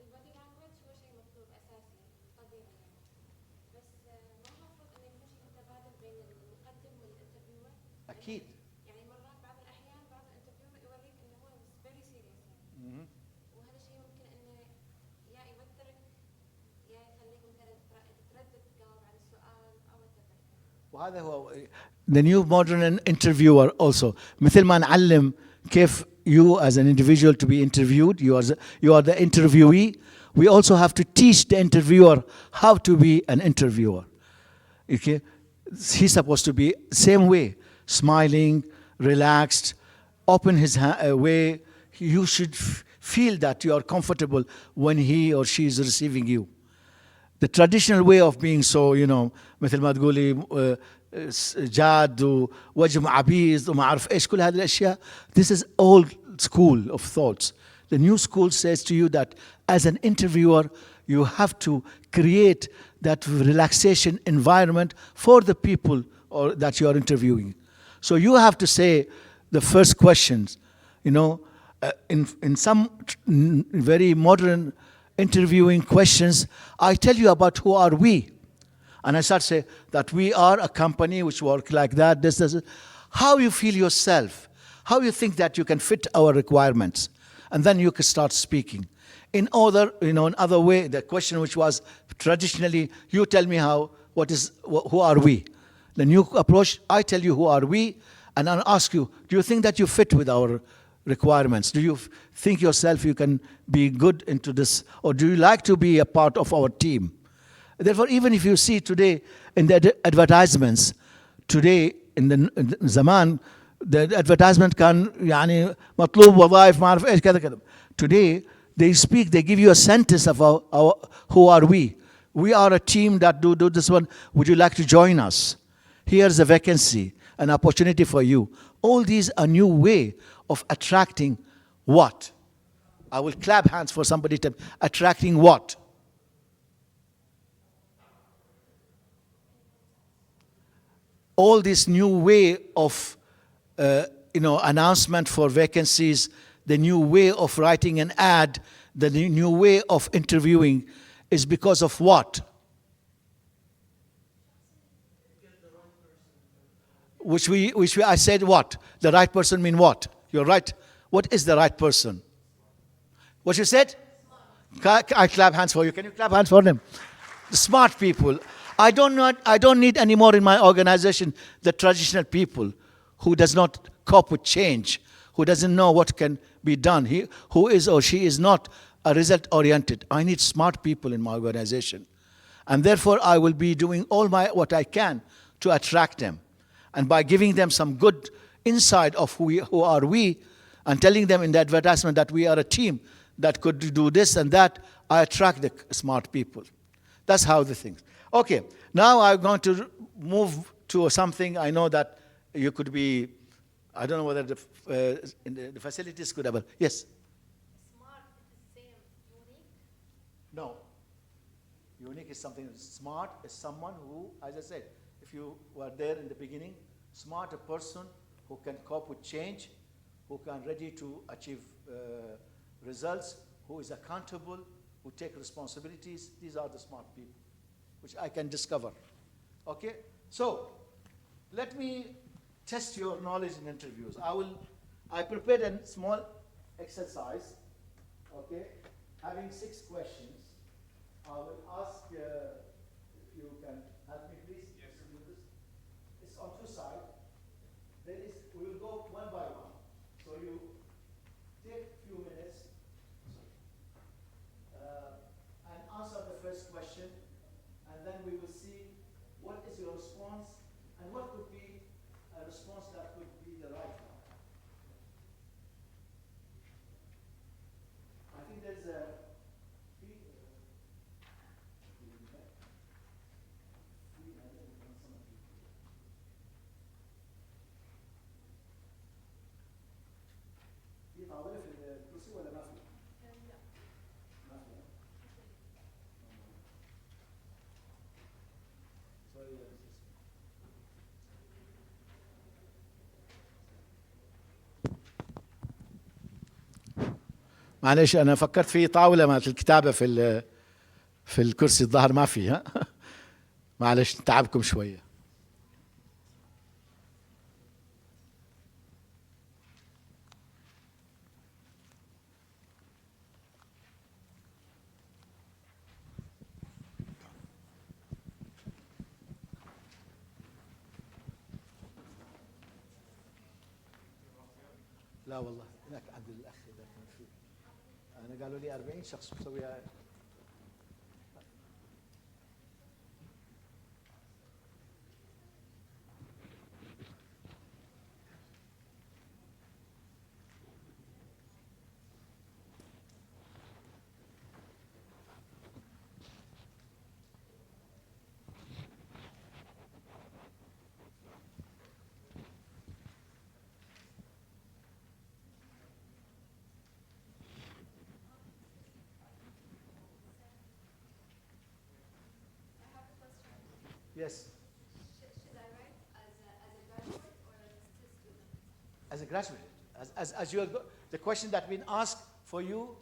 البادي لانجوج هو شيء مطلوب اساسي طبيعي يعني. بس ما المفروض انه يكون شيء متبادل بين المقدم والانترفيور؟ اكيد. يعني مرات بعض الاحيان بعض الانترفيور يوريك انه هو فيري سيريس يعني. وهذا الشيء ممكن انه يا يوترك يا يخليك مثلا تتردد تجاوب على السؤال او وهذا هو the new modern interviewer also. مثل ما نعلم كيف you as an individual to be interviewed, you are the interviewee, we also have to teach the interviewer how to be an interviewer. Okay? He's supposed to be same way, smiling, relaxed, open his way. You should feel that you are comfortable when he or she is receiving you. The traditional way of being so, you know, مثل ما تقولي جاد ووجه عبيز وما أعرف إيش كل هذه الأشياء. This is old school of thoughts. The new school says to you that as an interviewer, you have to create that relaxation environment for the people that you are interviewing. So you have to say the first questions. You know, in some very modern interviewing questions, I tell you about who are we. And I start to say that we are a company which work like that, this. How you feel yourself, how you think that you can fit our requirements. and then you could start speaking. In other way, the question which was traditionally, you tell me who are we? The new approach, I tell you who are we, and I'll ask you, do you think that you fit with our requirements? Do you think yourself you can be good into this, or do you like to be a part of our team? Therefore, even if you see today in the advertisements, today in the zaman, the advertisement can يعني مطلوب وظائف ما أعرف إيش كذا كذا. Today they give you a sentence of who are we? We are a team that do this one. Would you like to join us? Here's a vacancy, an opportunity for you. All these are new way of attracting what? I will clap hands for somebody to attracting what? All this new way of announcement for vacancies, the new way of writing an ad, the new way of interviewing is because of what? I said what? The right person mean what? You're right. What is the right person? What you said? I clap hands for you. Can you clap hands for them? The smart people. I don't need anymore in my organization the traditional people who does not cope with change, who doesn't know what can be done, who is or she is not a result-oriented. I need smart people in my organization. And therefore, I will be doing what I can to attract them. And by giving them some good insight of who are we, and telling them in the advertisement that we are a team that could do this and that, I attract the smart people. That's how the thing. Okay, now I'm going to move to something I know that you could be, I don't know whether the facilities could have, yes? Smart is the same, unique? No. Unique is something, smart is someone who, as I said, if you were there in the beginning, smart, a person who can cope with change, who can ready to achieve results, who is accountable, who take responsibilities. These are the smart people, which I can discover. Okay? So, let me test your knowledge in interviews. I prepared a small exercise, okay, having 6 questions. I will ask if you can help me, please. Yes. It's on 2 sides. We will go one by one. So you take a few minutes and answer the first question, and then we will see what is your response and what could be a response that could be the right one. I think there's a طاولة في الكرسي ولا ما في؟ لا. ما في. معلش أنا فكرت في طاولة مالت الكتابة في الكرسي الظهر ما فيها. معلش تعبكم شوية. لا والله هناك عند الاخ ده كان في انا قالوا لي 40 شخص بسويها. Yes. Should I write as a graduate or as a student? As a graduate, as you are the question that been asked for you.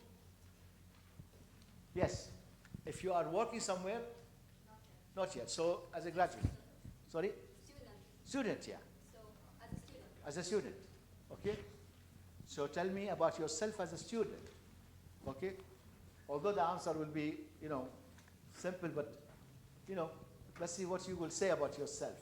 Yes. If you are working somewhere, not yet. So as a graduate, sorry. Student. Student, yeah. So as a student. As a student, okay. So tell me about yourself as a student. Okay? Although the answer will be, simple, but, let's see what you will say about yourself.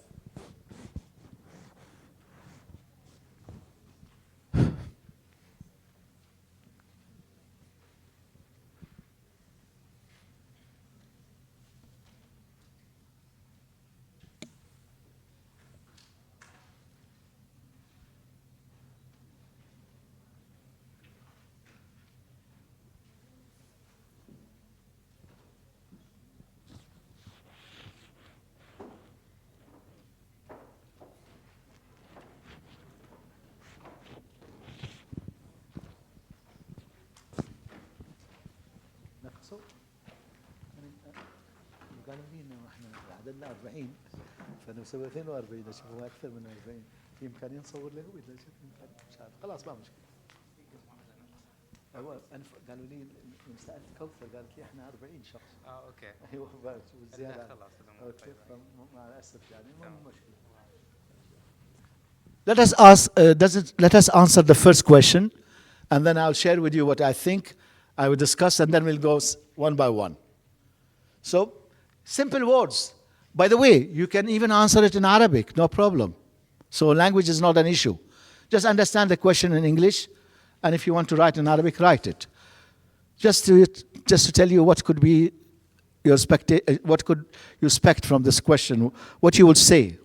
نقصوا قالوا لي انه احنا عددنا 40 فنسوي 42 اشوفوا اكثر من 40 في امكانيه نصور له اذا مش عارف خلاص ما مشكله. هو انا قالوا لي من سالت كوثر قالت لي احنا 40 شخص. اوكي. ايوه والزياده. خلاص اوكي مع الاسف يعني ما مشكله. Let us answer the first question, and then I'll share with you what I think. I will discuss, and then we'll go one by one. So, simple words. By the way, you can even answer it in Arabic, no problem. So language is not an issue. Just understand the question in English, and if you want to write in Arabic, write it. Just to tell you what could be what could you expect from this question, what you will say.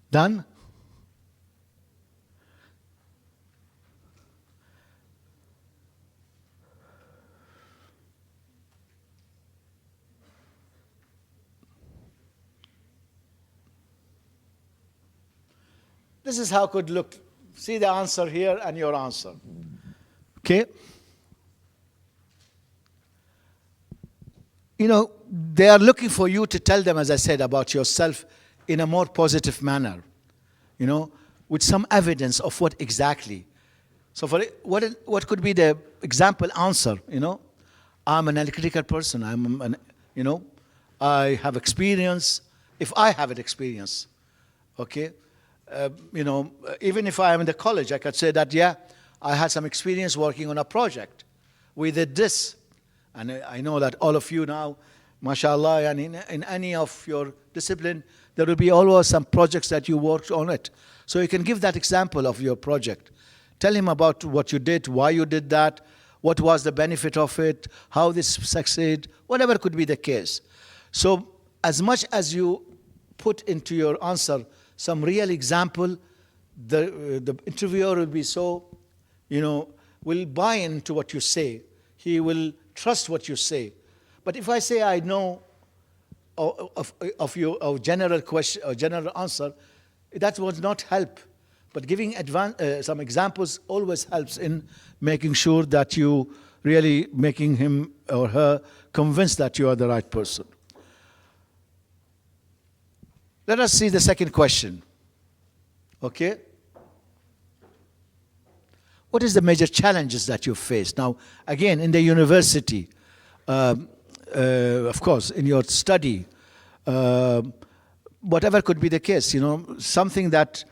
Done? This is how it could look. See the answer here and your answer. Okay? They are looking for you to tell them, as I said, about yourself in a more positive manner, with some evidence of what exactly. So what could be the example answer, I'm an electrical person, I have experience, if I have an experience, okay? Even if I am in the college, I could say that, yeah, I had some experience working on a project. We did this. And I know that all of you now, mashallah, and in any of your discipline, there will be always some projects that you worked on it. So you can give that example of your project. Tell him about what you did, why you did that, what was the benefit of it, how this succeeded, whatever could be the case. So as much as you put into your answer some real example, the interviewer will be so, will buy into what you say. He will trust what you say. But if I say I know of your general question or general answer, that would not help. But giving some examples always helps in making sure that you really making him or her convinced that you are the right person. Let us see the second question. Okay? What is the major challenges that you face? Now, again, in the university, of course, in your study, whatever could be the case, something that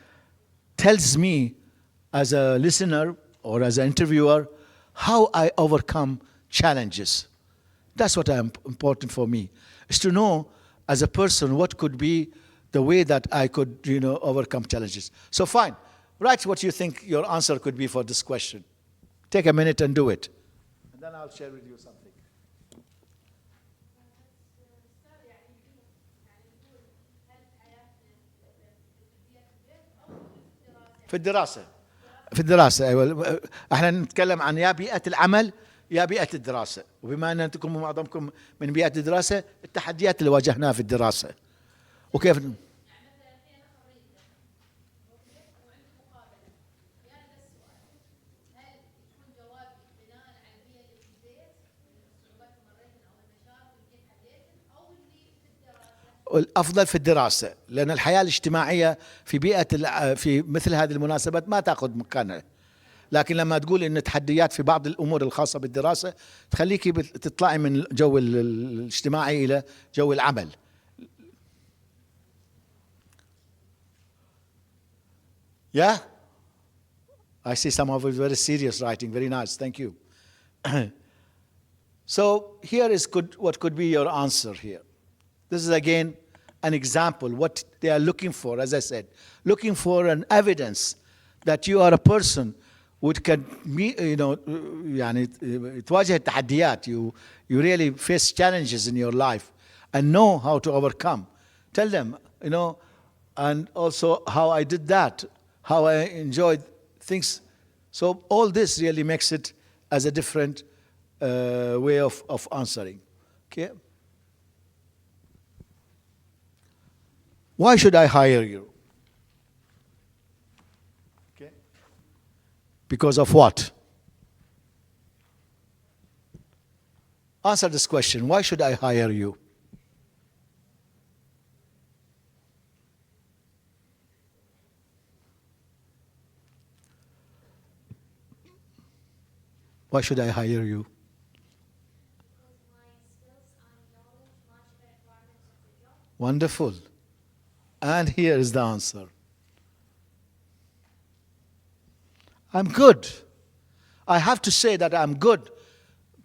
tells me as a listener or as an interviewer how I overcome challenges. That's what important for me, is to know as a person what could be the way that I could, overcome challenges. So fine, write what you think your answer could be for this question. Take a minute and do it. And then I'll share with you something. في الدراسة. في الدراسة أيوة. احنا نتكلم عن يا بيئة العمل يا بيئة الدراسة، وبما أن أنتم معظمكم من بيئة الدراسة، التحديات اللي واجهناها في الدراسة وكيف الأفضل في الدراسة، لأن الحياة الاجتماعية في في مثل هذه المناسبات ما تأخذ مكانها. لكن لما تقول إن تحديات في بعض الأمور الخاصة بالدراسة تخليكي تطلعي من الجو الاجتماعي إلى جو العمل. Yeah? I see some of it very serious writing. Very nice. Thank you. So here is what could be your answer here. This is again an example, what they are looking for, as I said, looking for an evidence that you are a person who can, يعني تواجه التحديات, you really face challenges in your life and know how to overcome. Tell them, and also how I did that, how I enjoyed things. So all this really makes it as a different way of answering. Okay? Why should I hire you? Okay. Because of what? Answer this question. Why should I hire you? Why should I hire you? Because my skills and knowledge match the requirements of the job. Wonderful. And here is the answer. I'm good. I have to say that I'm good.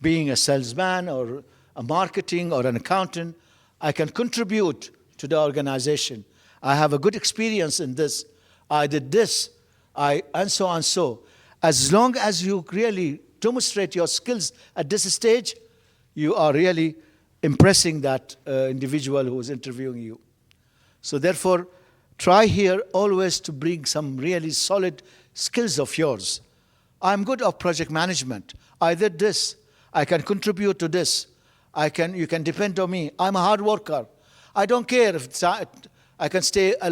Being a salesman or a marketing or an accountant, I can contribute to the organization. I have a good experience in this. I did this. And so on so. As long as you really demonstrate your skills at this stage, you are really impressing that individual who is interviewing you. So therefore, try here always to bring some really solid skills of yours. I'm good at project management. I did this. I can contribute to this. You can depend on me. I'm a hard worker. I don't care if I can stay a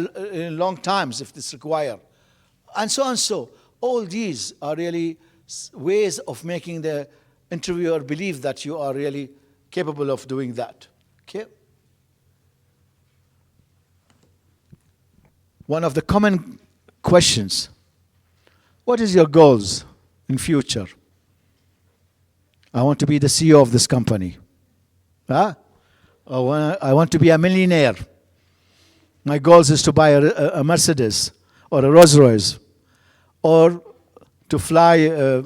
long times if it's required. And so on so. All these are really ways of making the interviewer believe that you are really capable of doing that. Okay? One of the common questions, what is your goals in future? I want to be the CEO of this company. Huh? I want to be a millionaire. My goals is to buy a Mercedes or a Rolls Royce, or to fly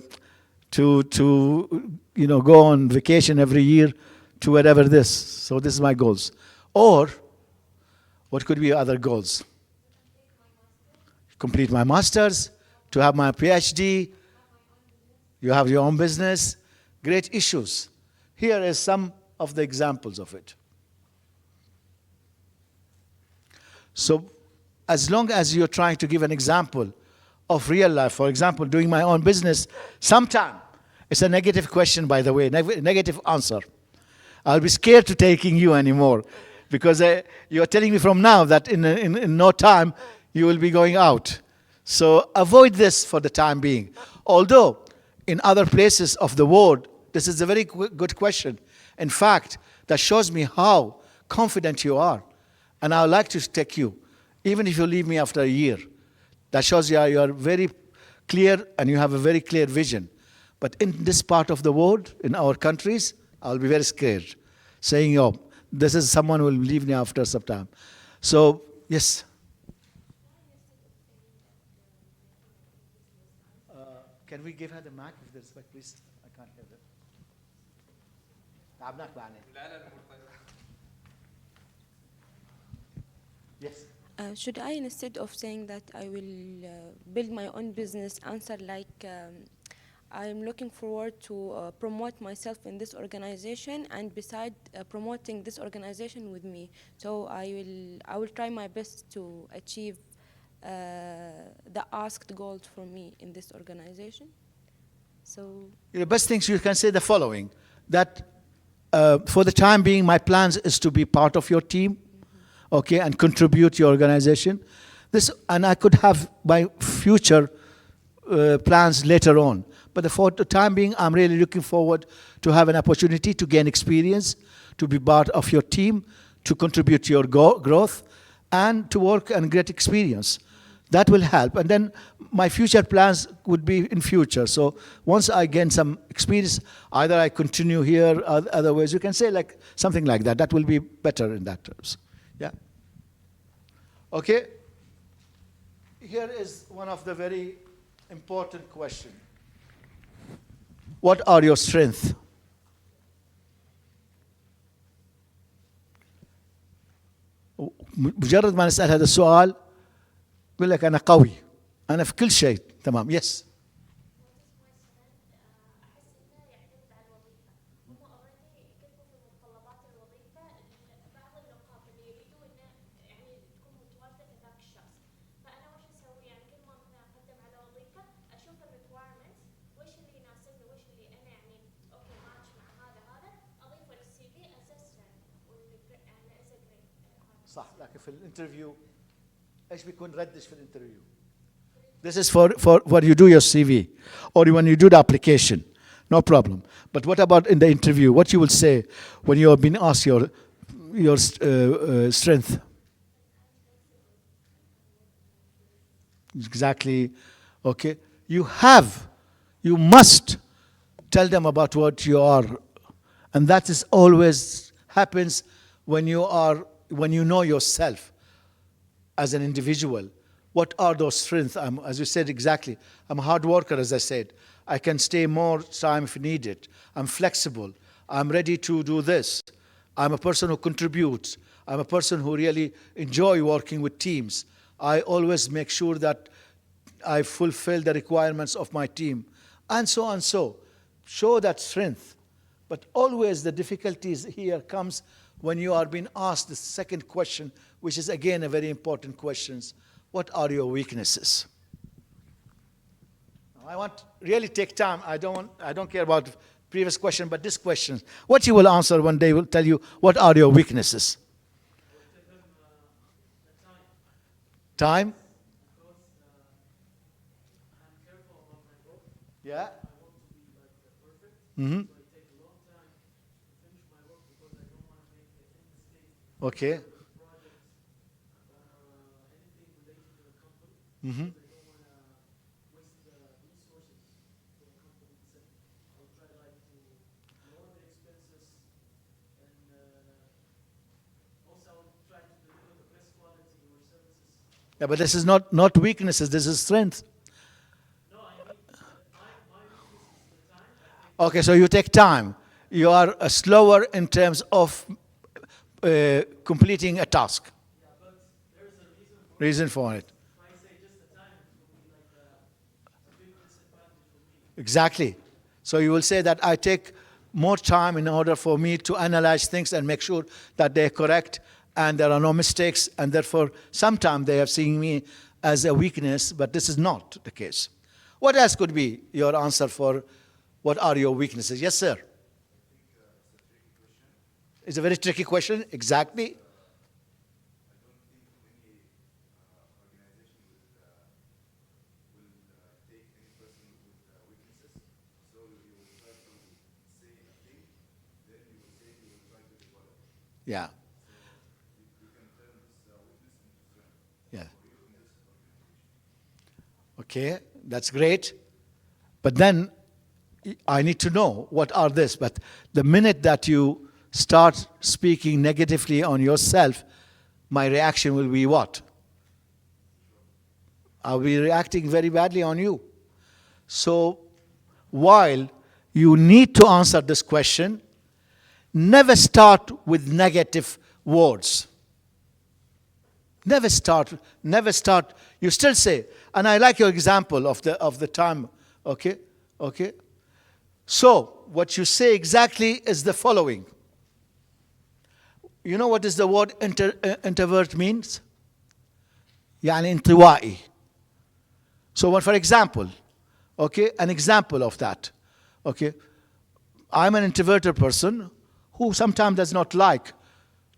to go on vacation every year to whatever this. So this is my goals. Or what could be your other goals? Complete my master's, to have my PhD, you have your own business, great issues. Here is some of the examples of it. So as long as you're trying to give an example of real life, for example, doing my own business, sometime, it's a negative question, by the way, negative answer. I'll be scared to taking you anymore because you're telling me from now that in no time you will be going out. So avoid this for the time being. Although in other places of the world, this is a very good question. In fact, that shows me how confident you are. And I would like to take you, even if you leave me after a year. That shows you are very clear and you have a very clear vision. But in this part of the world, in our countries, I'll be very scared, saying, oh, this is someone who will leave me after some time. So, yes. Can we give her the mic with respect, please? I can't hear that. Yes. Should I, instead of saying that I will build my own business, answer like I'm looking forward to promote myself in this organization, and beside promoting this organization with me, so I will try my best to achieve the asked goals for me in this organization. So The best things you can say the following, that for the time being, my plans is to be part of your team, okay, and contribute to your organization. And I could have my future plans later on. But for the time being, I'm really looking forward to have an opportunity to gain experience, to be part of your team, to contribute to your growth, and to work and get experience. That will help. And then my future plans would be in future. So once I gain some experience, either I continue here, or otherwise you can say like something like that. That will be better in that terms. Yeah. Okay. Here is one of the very important questions. What are your strengths? مجرد ما نسأل هذا السؤال يقول لك أنا قوي أنا في كل شيء تمام يس صح لكن في الانترفيو ايش بيكون ردش في الانترفيو This is for when you do your CV or when you do the application. No problem. But what about in the interview? What you will say when you have been asked your strength? Exactly. Okay. You must tell them about what you are. And that is always happens when you know yourself as an individual. What are those strengths? As you said exactly, I'm a hard worker, as I said. I can stay more time if needed. I'm flexible. I'm ready to do this. I'm a person who contributes. I'm a person who really enjoy working with teams. I always make sure that I fulfill the requirements of my team. And so on so. Show that strength. But always the difficulties here comes when you are being asked the second question, which is again a very important question. What are your weaknesses? I want really take time. I don't care about previous question, but this question. What you will answer when they will tell you what are your weaknesses? Time? Yeah. Mm-hmm. Okay. Mm-hmm. Yeah, but this is not weaknesses, this is strength. Okay, so you take time. You are slower in terms of completing a task. Yeah, but there's a Reason for it. If I say just the time, it will be like a big disadvantage for me. Exactly. So you will say that I take more time in order for me to analyze things and make sure that they're correct and there are no mistakes, and therefore sometimes they are seeing me as a weakness, but this is not the case. What else could be your answer for what are your weaknesses? Yes, sir. It's a very tricky question. Exactly. Yeah. Yeah. Okay, that's great. But then I need to know what are this. But the minute that you start speaking negatively on yourself, my reaction will be what? I'll be reacting very badly on you. So while you need to answer this question, never start with negative words. Never start. You still say, and I like your example of the time. Okay? So what you say exactly is the following. You know what is the word introvert means? يعني انطوائي. So when, for example, okay, an example of that, okay, I'm an introverted person who sometimes does not like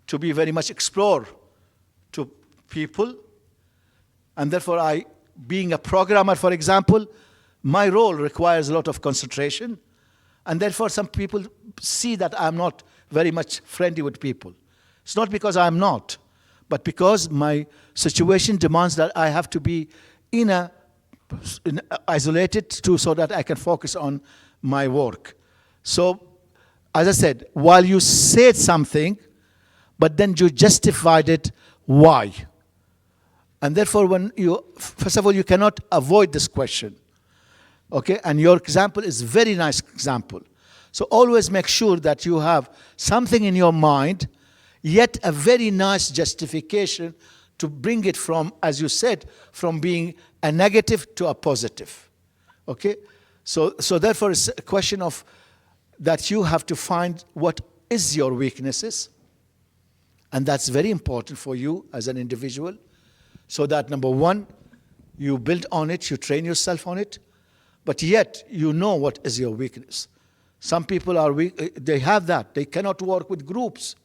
to be very much explore to people, and therefore being a programmer, for example, my role requires a lot of concentration, and therefore some people see that I'm not very much friendly with people. It's not because I'm not, but because my situation demands that I have to be isolated so that I can focus on my work. So, as I said, while you said something, but then you justified it, why? And therefore, first of all, you cannot avoid this question. Okay, and your example is a very nice example. So always make sure that you have something in your mind, yet a very nice justification to bring it from, as you said, from being a negative to a positive. Okay, so therefore it's a question of that you have to find what is your weaknesses, and that's very important for you as an individual, so that number one, you build on it, you train yourself on it, but yet you know what is your weakness. Some people are weak, they have that, they cannot work with groups.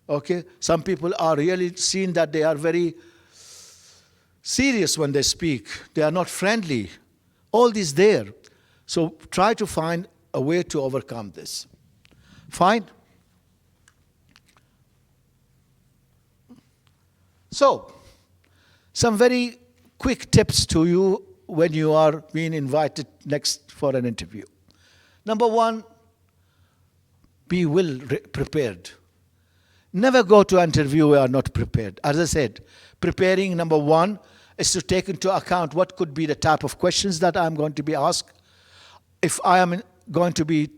Okay, some people are really seen that they are very serious when they speak, they are not friendly, all these there. So try to find a way to overcome this. Fine? So, some very quick tips to you when you are being invited next for an interview. Number one, be well prepared. Never go to an interview where you are not prepared. As I said, preparing, number one, is to take into account what could be the type of questions that I'm going to be asked. If I am going to be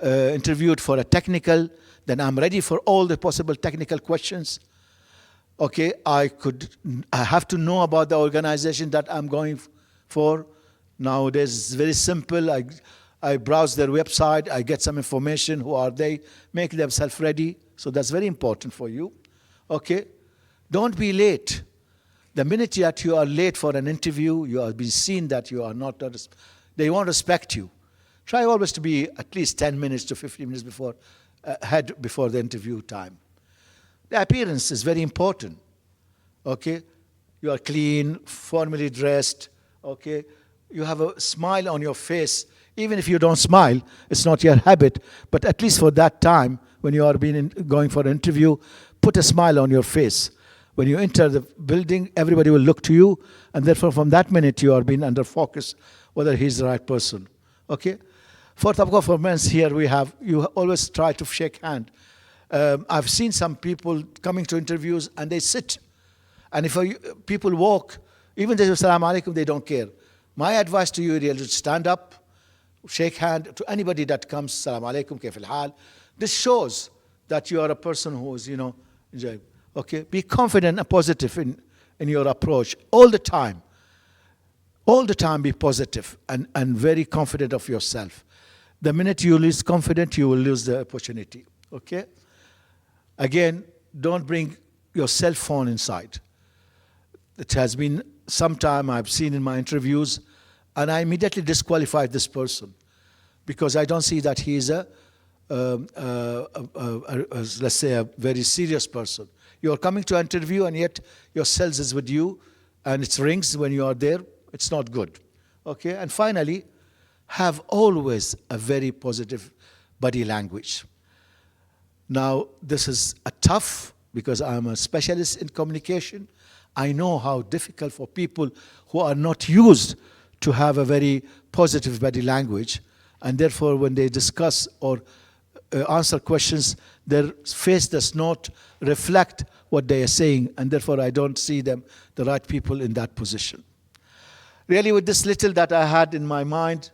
interviewed for a technical, then I'm ready for all the possible technical questions. Okay, I have to know about the organization that I'm going for. Nowadays, it's very simple. I browse their website, I get some information, who are they, make themselves ready. So that's very important for you. Okay, don't be late. The minute that you are late for an interview, you have been seen that you are not, they won't respect you. Try always to be at least 10 minutes to 15 minutes before the interview time. The appearance is very important. Okay, you are clean, formally dressed. Okay, you have a smile on your face. Even if you don't smile, it's not your habit, but at least for that time, when you are going for an interview, put a smile on your face. When you enter the building, everybody will look to you, and therefore from that minute you are being under focus whether he's the right person. Okay? For performance here you always try to shake hand. I've seen some people coming to interviews and they sit. And if people walk, even they say Assalamu alaikum, they don't care. My advice to you really is stand up, shake hand to anybody that comes, Assalamu alaikum, kaif al-hal. This shows that you are a person who is, enjoying. Okay? Be confident and positive in your approach all the time. All the time be positive and very confident of yourself. The minute you lose confidence, you will lose the opportunity. Okay? Again, don't bring your cell phone inside. It has been some time I've seen in my interviews, and I immediately disqualified this person because I don't see that he is let's say, a very serious person. You are coming to an interview, and yet your cell is with you, and it rings when you are there. It's not good. Okay? And finally, have always a very positive body language. Now, this is a tough, because I'm a specialist in communication. I know how difficult for people who are not used to have a very positive body language, and therefore when they discuss or answer questions, their face does not reflect what they are saying, and therefore I don't see them, the right people in that position. Really, with this little that I had in my mind,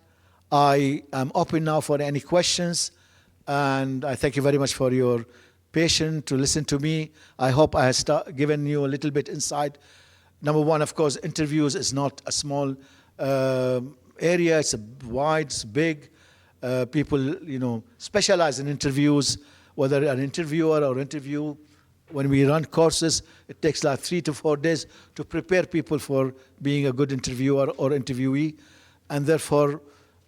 I am open now for any questions, and I thank you very much for your patience to listen to me. I hope I have given you a little bit insight. Number one, of course, interviews is not a small area. It's wide, it's big. People, specialize in interviews, whether an interviewer or interview, when we run courses, it takes like 3 to 4 days to prepare people for being a good interviewer or interviewee. And therefore,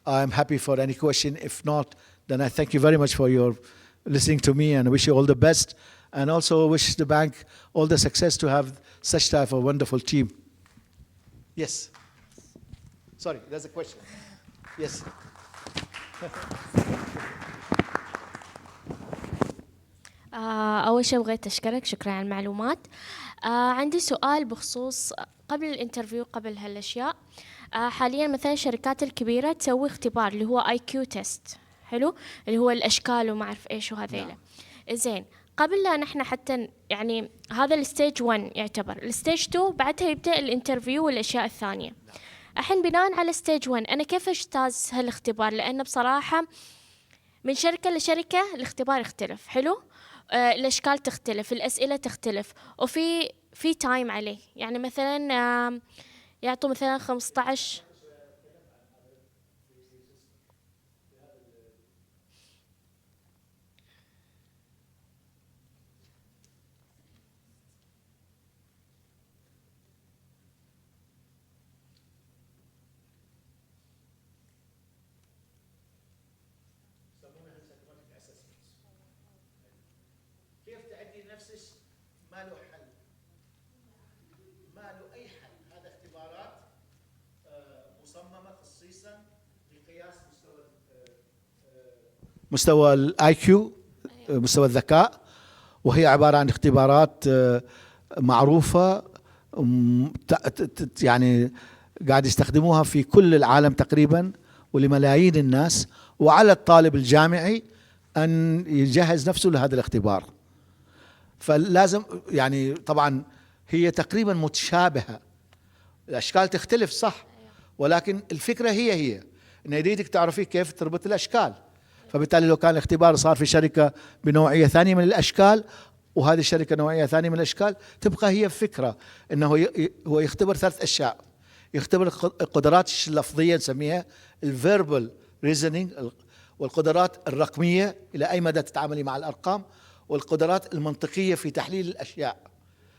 I'm happy for any question. If not, then I thank you very much for your listening to me, and I wish you all the best. And also wish the bank all the success to have such type of wonderful team. Yes. Sorry, there's a question. Yes. أول شيء بغيت أشكرك، شكرا على المعلومات. عندي سؤال بخصوص قبل الانترفيو، قبل هالأشياء. حاليا مثلا الشركات الكبيرة تسوي اختبار اللي هو IQ تيست، حلو، اللي هو الأشكال وما أعرف إيش وهذيله. زين، قبل لا نحن حتى يعني هذا الستيج 1 يعتبر، الستيج 2 بعدها يبدأ الانترفيو والأشياء الثانية. الحين بناء على ستيج 1 أنا كيف أجتاز هالاختبار؟ لأن بصراحة من شركة لشركة الاختبار يختلف، حلو، الأشكال تختلف، الأسئلة تختلف، وفي تايم عليه. يعني مثلا يعطوا مثلا 15. كيف تعدي نفسك ما له حل، ما له أي حل. هذا اختبارات مصممة خصيصا لقياس مستوى الاي كيو، مستوى الذكاء، وهي عبارة عن اختبارات معروفة، يعني قاعد يستخدموها في كل العالم تقريبا ولملايين الناس، وعلى الطالب الجامعي أن يجهز نفسه لهذا الاختبار. فلازم يعني طبعا هي تقريبا متشابهة، الأشكال تختلف صح، ولكن الفكرة هي أن يريدك تعرفي كيف تربط الأشكال. فبالتالي لو كان الاختبار صار في شركة بنوعية ثانية من الأشكال وهذه الشركة نوعية ثانية من الأشكال، تبقى هي فكرة أنه هو يختبر 3 أشياء. يختبر القدرات اللفظية نسميها الفيربال ريزنينج، والقدرات الرقمية إلى أي مدى تتعاملي مع الأرقام، والقدرات المنطقية في تحليل الأشياء.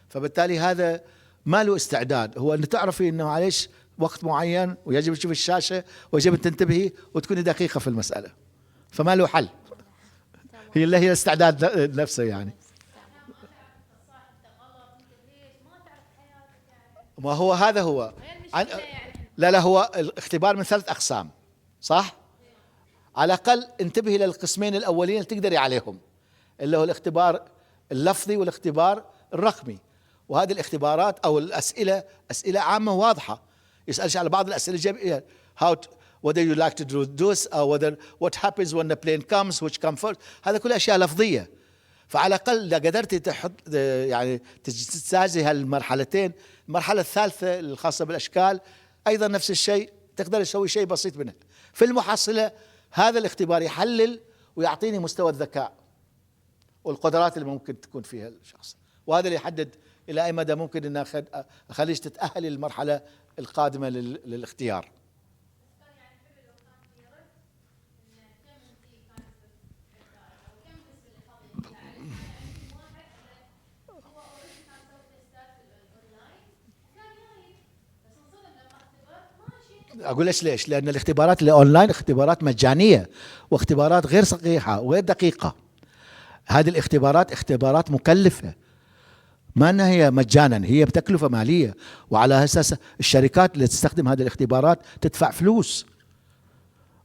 فبالتالي هذا ما له استعداد، هو أن تعرفي أنه عليش وقت معين ويجب تشوف الشاشة ويجب أن تنتبهي وتكوني دقيقة في المسألة، فما له حل. هي اللي هي الاستعداد نفسه يعني. ما هو هذا هو لا هو الاختبار من 3 أقسام صح؟ على الأقل انتبهي للقسمين الأولين اللي تقدري عليهم، اللي هو الاختبار اللفظي والاختبار الرقمي. وهذه الاختبارات أو الأسئلة أسئلة عامة واضحة، يسألش على بعض الأسئلة الجاية whether you like to do this or whether what happens when the plane comes which come first. هذا كل أشياء لفظية. فعلى الأقل إذا قدرتي تحط يعني تجتازي هالمرحلتين. المرحلة الثالثة الخاصة بالأشكال أيضا نفس الشيء، تقدر تسوي شيء بسيط منها. في المحصلة هذا الاختبار يحلل ويعطيني مستوى الذكاء والقدرات اللي ممكن تكون فيها الشخص، وهذا اللي يحدد إلى أي مدى ممكن أن أخليش تتأهلي للمرحلة القادمة للاختيار. أقول ليش؟ لأن الاختبارات الأونلاين اختبارات مجانية واختبارات غير صحيحة وغير دقيقة. هذه الاختبارات اختبارات مكلفة، ما أنها هي مجانا، هي بتكلفة مالية، وعلى أساس الشركات اللي تستخدم هذه الاختبارات تدفع فلوس،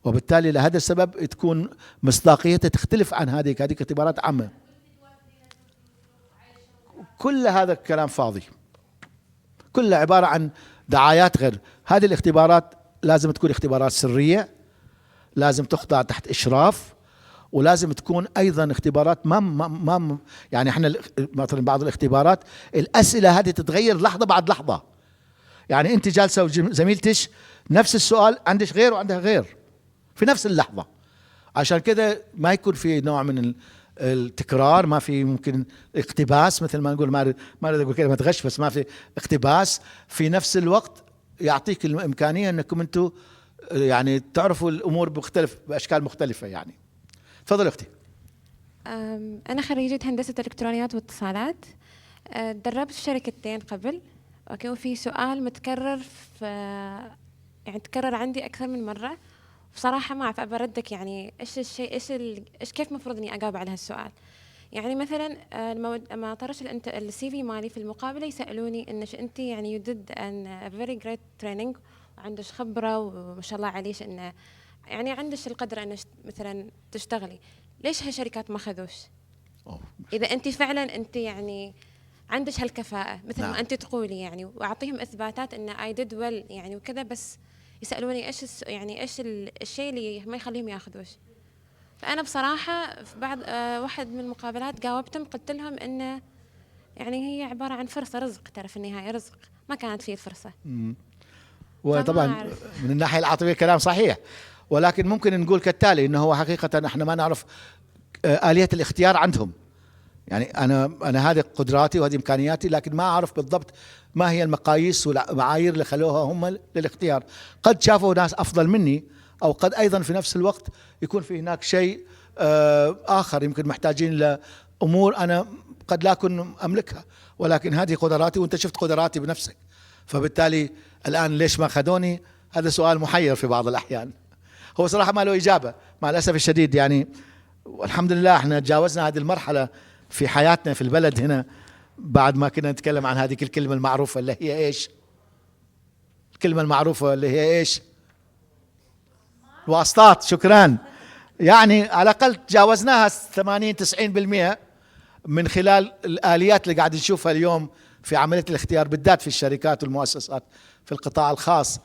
وبالتالي لهذا السبب تكون مصداقيتها تختلف عن هذه اختبارات عامة. كل هذا الكلام فاضي، كله عبارة عن دعايات. غير هذه الاختبارات لازم تكون اختبارات سرية، لازم تخضع تحت إشراف، ولازم تكون أيضا اختبارات ما يعني احنا مثلا بعض الاختبارات الأسئلة هذه تتغير لحظة بعد لحظة. يعني أنت جالسة وزميلتش نفس السؤال عندك غير وعندها غير في نفس اللحظة، عشان كده ما يكون في نوع من التكرار، ما في ممكن اقتباس مثل ما نقول، ما اريد اقول كلمة غش، بس ما في اقتباس. في نفس الوقت يعطيك الإمكانية أنكم أنتم يعني تعرفوا الأمور باشكال مختلفة يعني. تفضل أختي. أنا خريجة هندسة إلكترونيات واتصالات. تدربت في شركتين قبل. أوكي، وفي سؤال متكرر في يعني تكرر عندي أكثر من مرة. بصراحة ما أعرف، أبى أردك يعني إيش الشيء إيش كيف مفروض إني أجاوب على هالسؤال. يعني مثلا لما طرش السي في مالي في المقابلة يسألوني إنش أنت يعني you did an very great training وعندش خبرة وما شاء الله عليش إنه يعني عندش القدرة إنش مثلا تشتغلي. ليش هالشركات ما خذوش؟ إذا أنت فعلا أنت يعني عندش هالكفاءة مثل ما أنت تقولي يعني، وأعطيهم إثباتات إن I did well يعني وكذا، بس يسألوني إيش يعني إيش الشيء اللي ما يخليهم ياخذوش. فأنا بصراحة في بعض واحد من المقابلات جاوبتهم قلت لهم إنه يعني هي عبارة عن فرصة، رزق، ترى في النهاية رزق، ما كانت فيه الفرصة. وطبعا من الناحية العاطفية كلام صحيح، ولكن ممكن نقول كالتالي انه هو حقيقة احنا ما نعرف آلية الاختيار عندهم. يعني انا هذه قدراتي وهذه امكانياتي، لكن ما اعرف بالضبط ما هي المقاييس والمعايير اللي خلوها هم للاختيار. قد شافوا ناس افضل مني، او قد ايضا في نفس الوقت يكون في هناك شيء اخر، يمكن محتاجين لامور انا قد لا اكون املكها، ولكن هذه قدراتي وانت شفت قدراتي بنفسك. فبالتالي الان ليش ما خذوني؟ هذا سؤال محير في بعض الاحيان. هو صراحة ما له اجابة مع الاسف الشديد يعني. والحمد لله احنا تجاوزنا هذه المرحلة في حياتنا في البلد هنا، بعد ما كنا نتكلم عن هذه الكلمة المعروفة اللي هي ايش؟ الكلمة المعروفة اللي هي ايش؟ الواسطات. شكرا. يعني على الأقل تجاوزناها 80-90% من خلال الآليات اللي قاعد نشوفها اليوم في عملية الاختيار، بالذات في الشركات والمؤسسات في القطاع الخاص.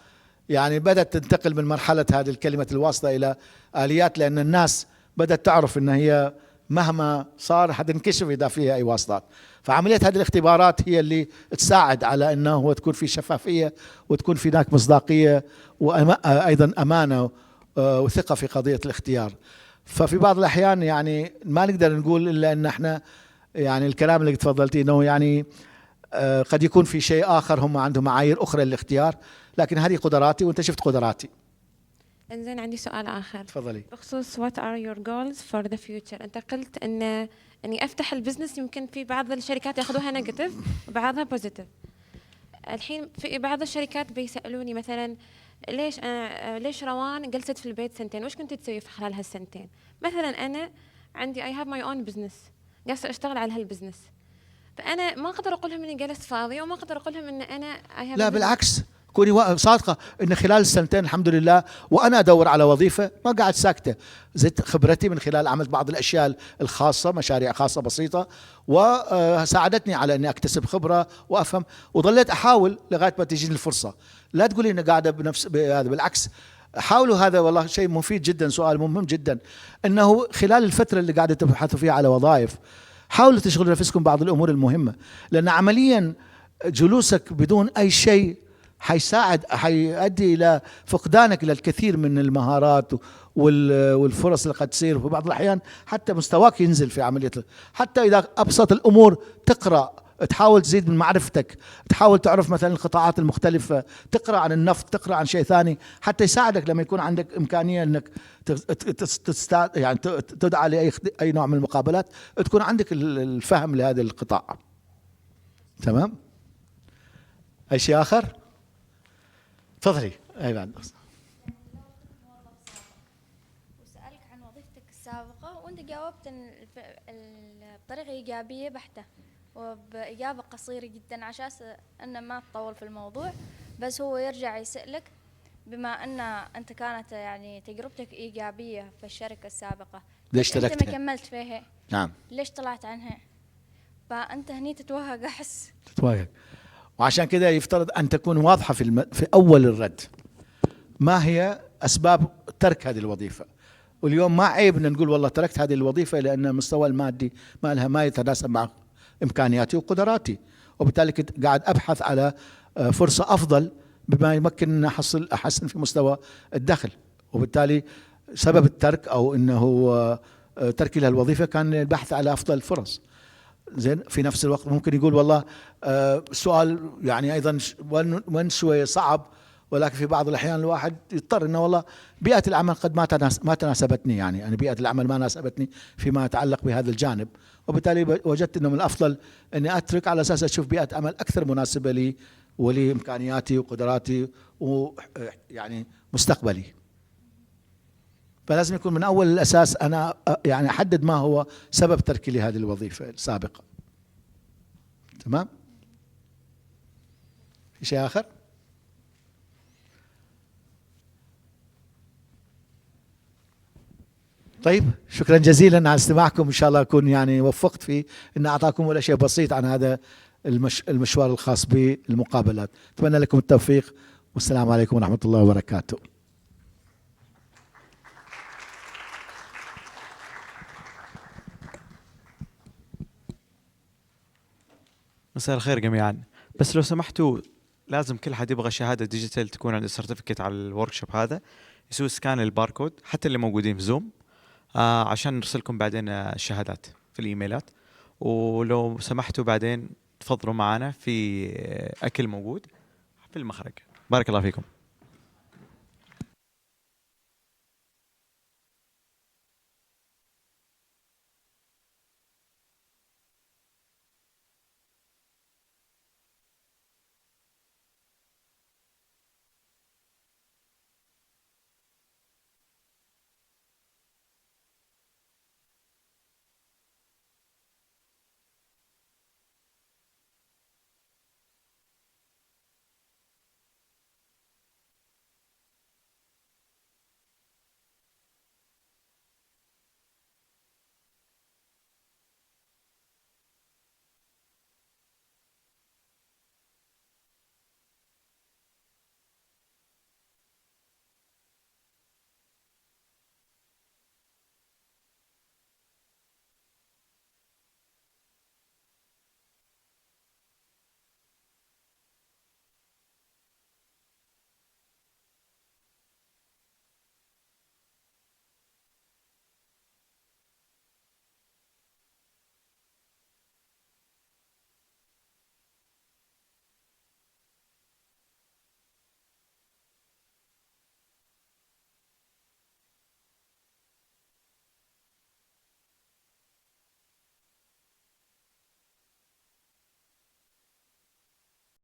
يعني بدأت تنتقل من مرحلة هذه الكلمة الواسطة إلى آليات، لأن الناس بدأت تعرف أن هي مهما صار حتنكشف إذا فيها أي واسطات. فعملية هذه الاختبارات هي اللي تساعد على أنه تكون في شفافية وتكون في هناك مصداقية وأيضا أمانة وثقة في قضية الاختيار. ففي بعض الأحيان يعني ما نقدر نقول إلا أن احنا يعني الكلام اللي تفضلتي أنه يعني قد يكون في شيء آخر، هم عندهم معايير أخرى للاختيار، لكن هذه قدراتي وأنت شفت قدراتي. إنزين، عندي سؤال آخر. تفضلي. بخصوص what are your goals for the future. أنت قلت إني أفتح البزنس، يمكن في بعض الشركات يأخذوها نيجاتيف وبعضها بوزيتيف. الحين في بعض الشركات بيسألوني مثلا ليش روان جلست في البيت سنتين، وش كنت تسوي في خلال هالسنتين؟ مثلا أنا عندي I have my own business، قاعدة أشتغل على هالبزنس، فأنا ما أقدر أقول لهم إني جلست فاضية، وما أقدر أقول لهم إن أنا لا بالعكس، كوني صادقة إن خلال السنتين الحمد لله وأنا أدور على وظيفة ما قاعد ساكتة، زدت خبرتي من خلال عملت بعض الأشياء الخاصة، مشاريع خاصة بسيطة، وساعدتني على أني أكتسب خبرة وأفهم، وظليت أحاول لغاية ما تجيني الفرصة. لا تقولي إن قاعدة بنفس هذا، بالعكس حاولوا. هذا والله شيء مفيد جدا، سؤال مهم جدا، أنه خلال الفترة اللي قاعدة تبحثوا فيها على وظائف حاولوا تشغلوا نفسكم بعض الأمور المهمة، لأن عمليا جلوسك بدون أي شيء حيؤدي إلى فقدانك للكثير من المهارات والفرص اللي قد تصير. في بعض الأحيان حتى مستواك ينزل في عملية، حتى إذا أبسط الأمور تقرأ، تحاول تزيد من معرفتك، تحاول تعرف مثلا القطاعات المختلفة، تقرأ عن النفط، تقرأ عن شيء ثاني، حتى يساعدك لما يكون عندك إمكانية أنك يعني تدعى لأي نوع من المقابلات، تكون عندك الفهم لهذا القطاع. تمام؟ أي شيء آخر؟ تفضلي. أي بعد. وسألك عن وظيفتك السابقة وأنت جاوبت بطريقة إيجابية بحتة وبإجابة قصيرة جدا عشان أن ما تطول في الموضوع، بس هو يرجع يسألك بما أن أنت كانت يعني تجربتك إيجابية في الشركة السابقة، ليش تركتها؟ أنت ما كملت فيها. نعم. ليش طلعت عنها؟ فأنت هني تتوهق، أحس تتوهق. وعشان كده يفترض أن تكون واضحة في أول الرد ما هي أسباب ترك هذه الوظيفة. واليوم ما عيب أن نقول والله تركت هذه الوظيفة لأن المستوى المادي ما يتناسب مع إمكانياتي وقدراتي، وبالتالي كنت قاعد أبحث على فرصة أفضل بما يمكن أحسن في مستوى الدخل، وبالتالي سبب الترك أو أنه تركي للوظيفة كان البحث على أفضل فرص. زين، في نفس الوقت ممكن يقول والله سؤال يعني أيضا وين شوية صعب، ولكن في بعض الأحيان الواحد يضطر إنه والله بيئة العمل قد ما تناسبتني، يعني أنا بيئة العمل ما ناسبتني فيما يتعلق بهذا الجانب، وبالتالي وجدت إنه من الأفضل إني أترك على أساس أشوف بيئة عمل أكثر مناسبة لي ولإمكانياتي وقدراتي ويعني مستقبلي. فلازم يكون من أول الأساس أنا يعني أحدد ما هو سبب تركي لهذه الوظيفة السابقة. تمام؟ في شيء آخر؟ طيب، شكرا جزيلا على استماعكم. إن شاء الله أكون يعني وفقت في أن أعطاكم ولا شيء بسيط عن هذا المشوار الخاص بالمقابلات. أتمنى لكم التوفيق، والسلام عليكم ورحمة الله وبركاته. مساء الخير جميعا. بس لو سمحتوا، لازم كل حد يبغى شهادة ديجيتال تكون عنده سيرتيفيكت على الوركشوب هذا، يسوي سكان الباركود حتى اللي موجودين في زوم، عشان نرسلكم بعدين الشهادات في الإيميلات. ولو سمحتوا بعدين تفضلوا معنا في أكل موجود في المخرج. بارك الله فيكم.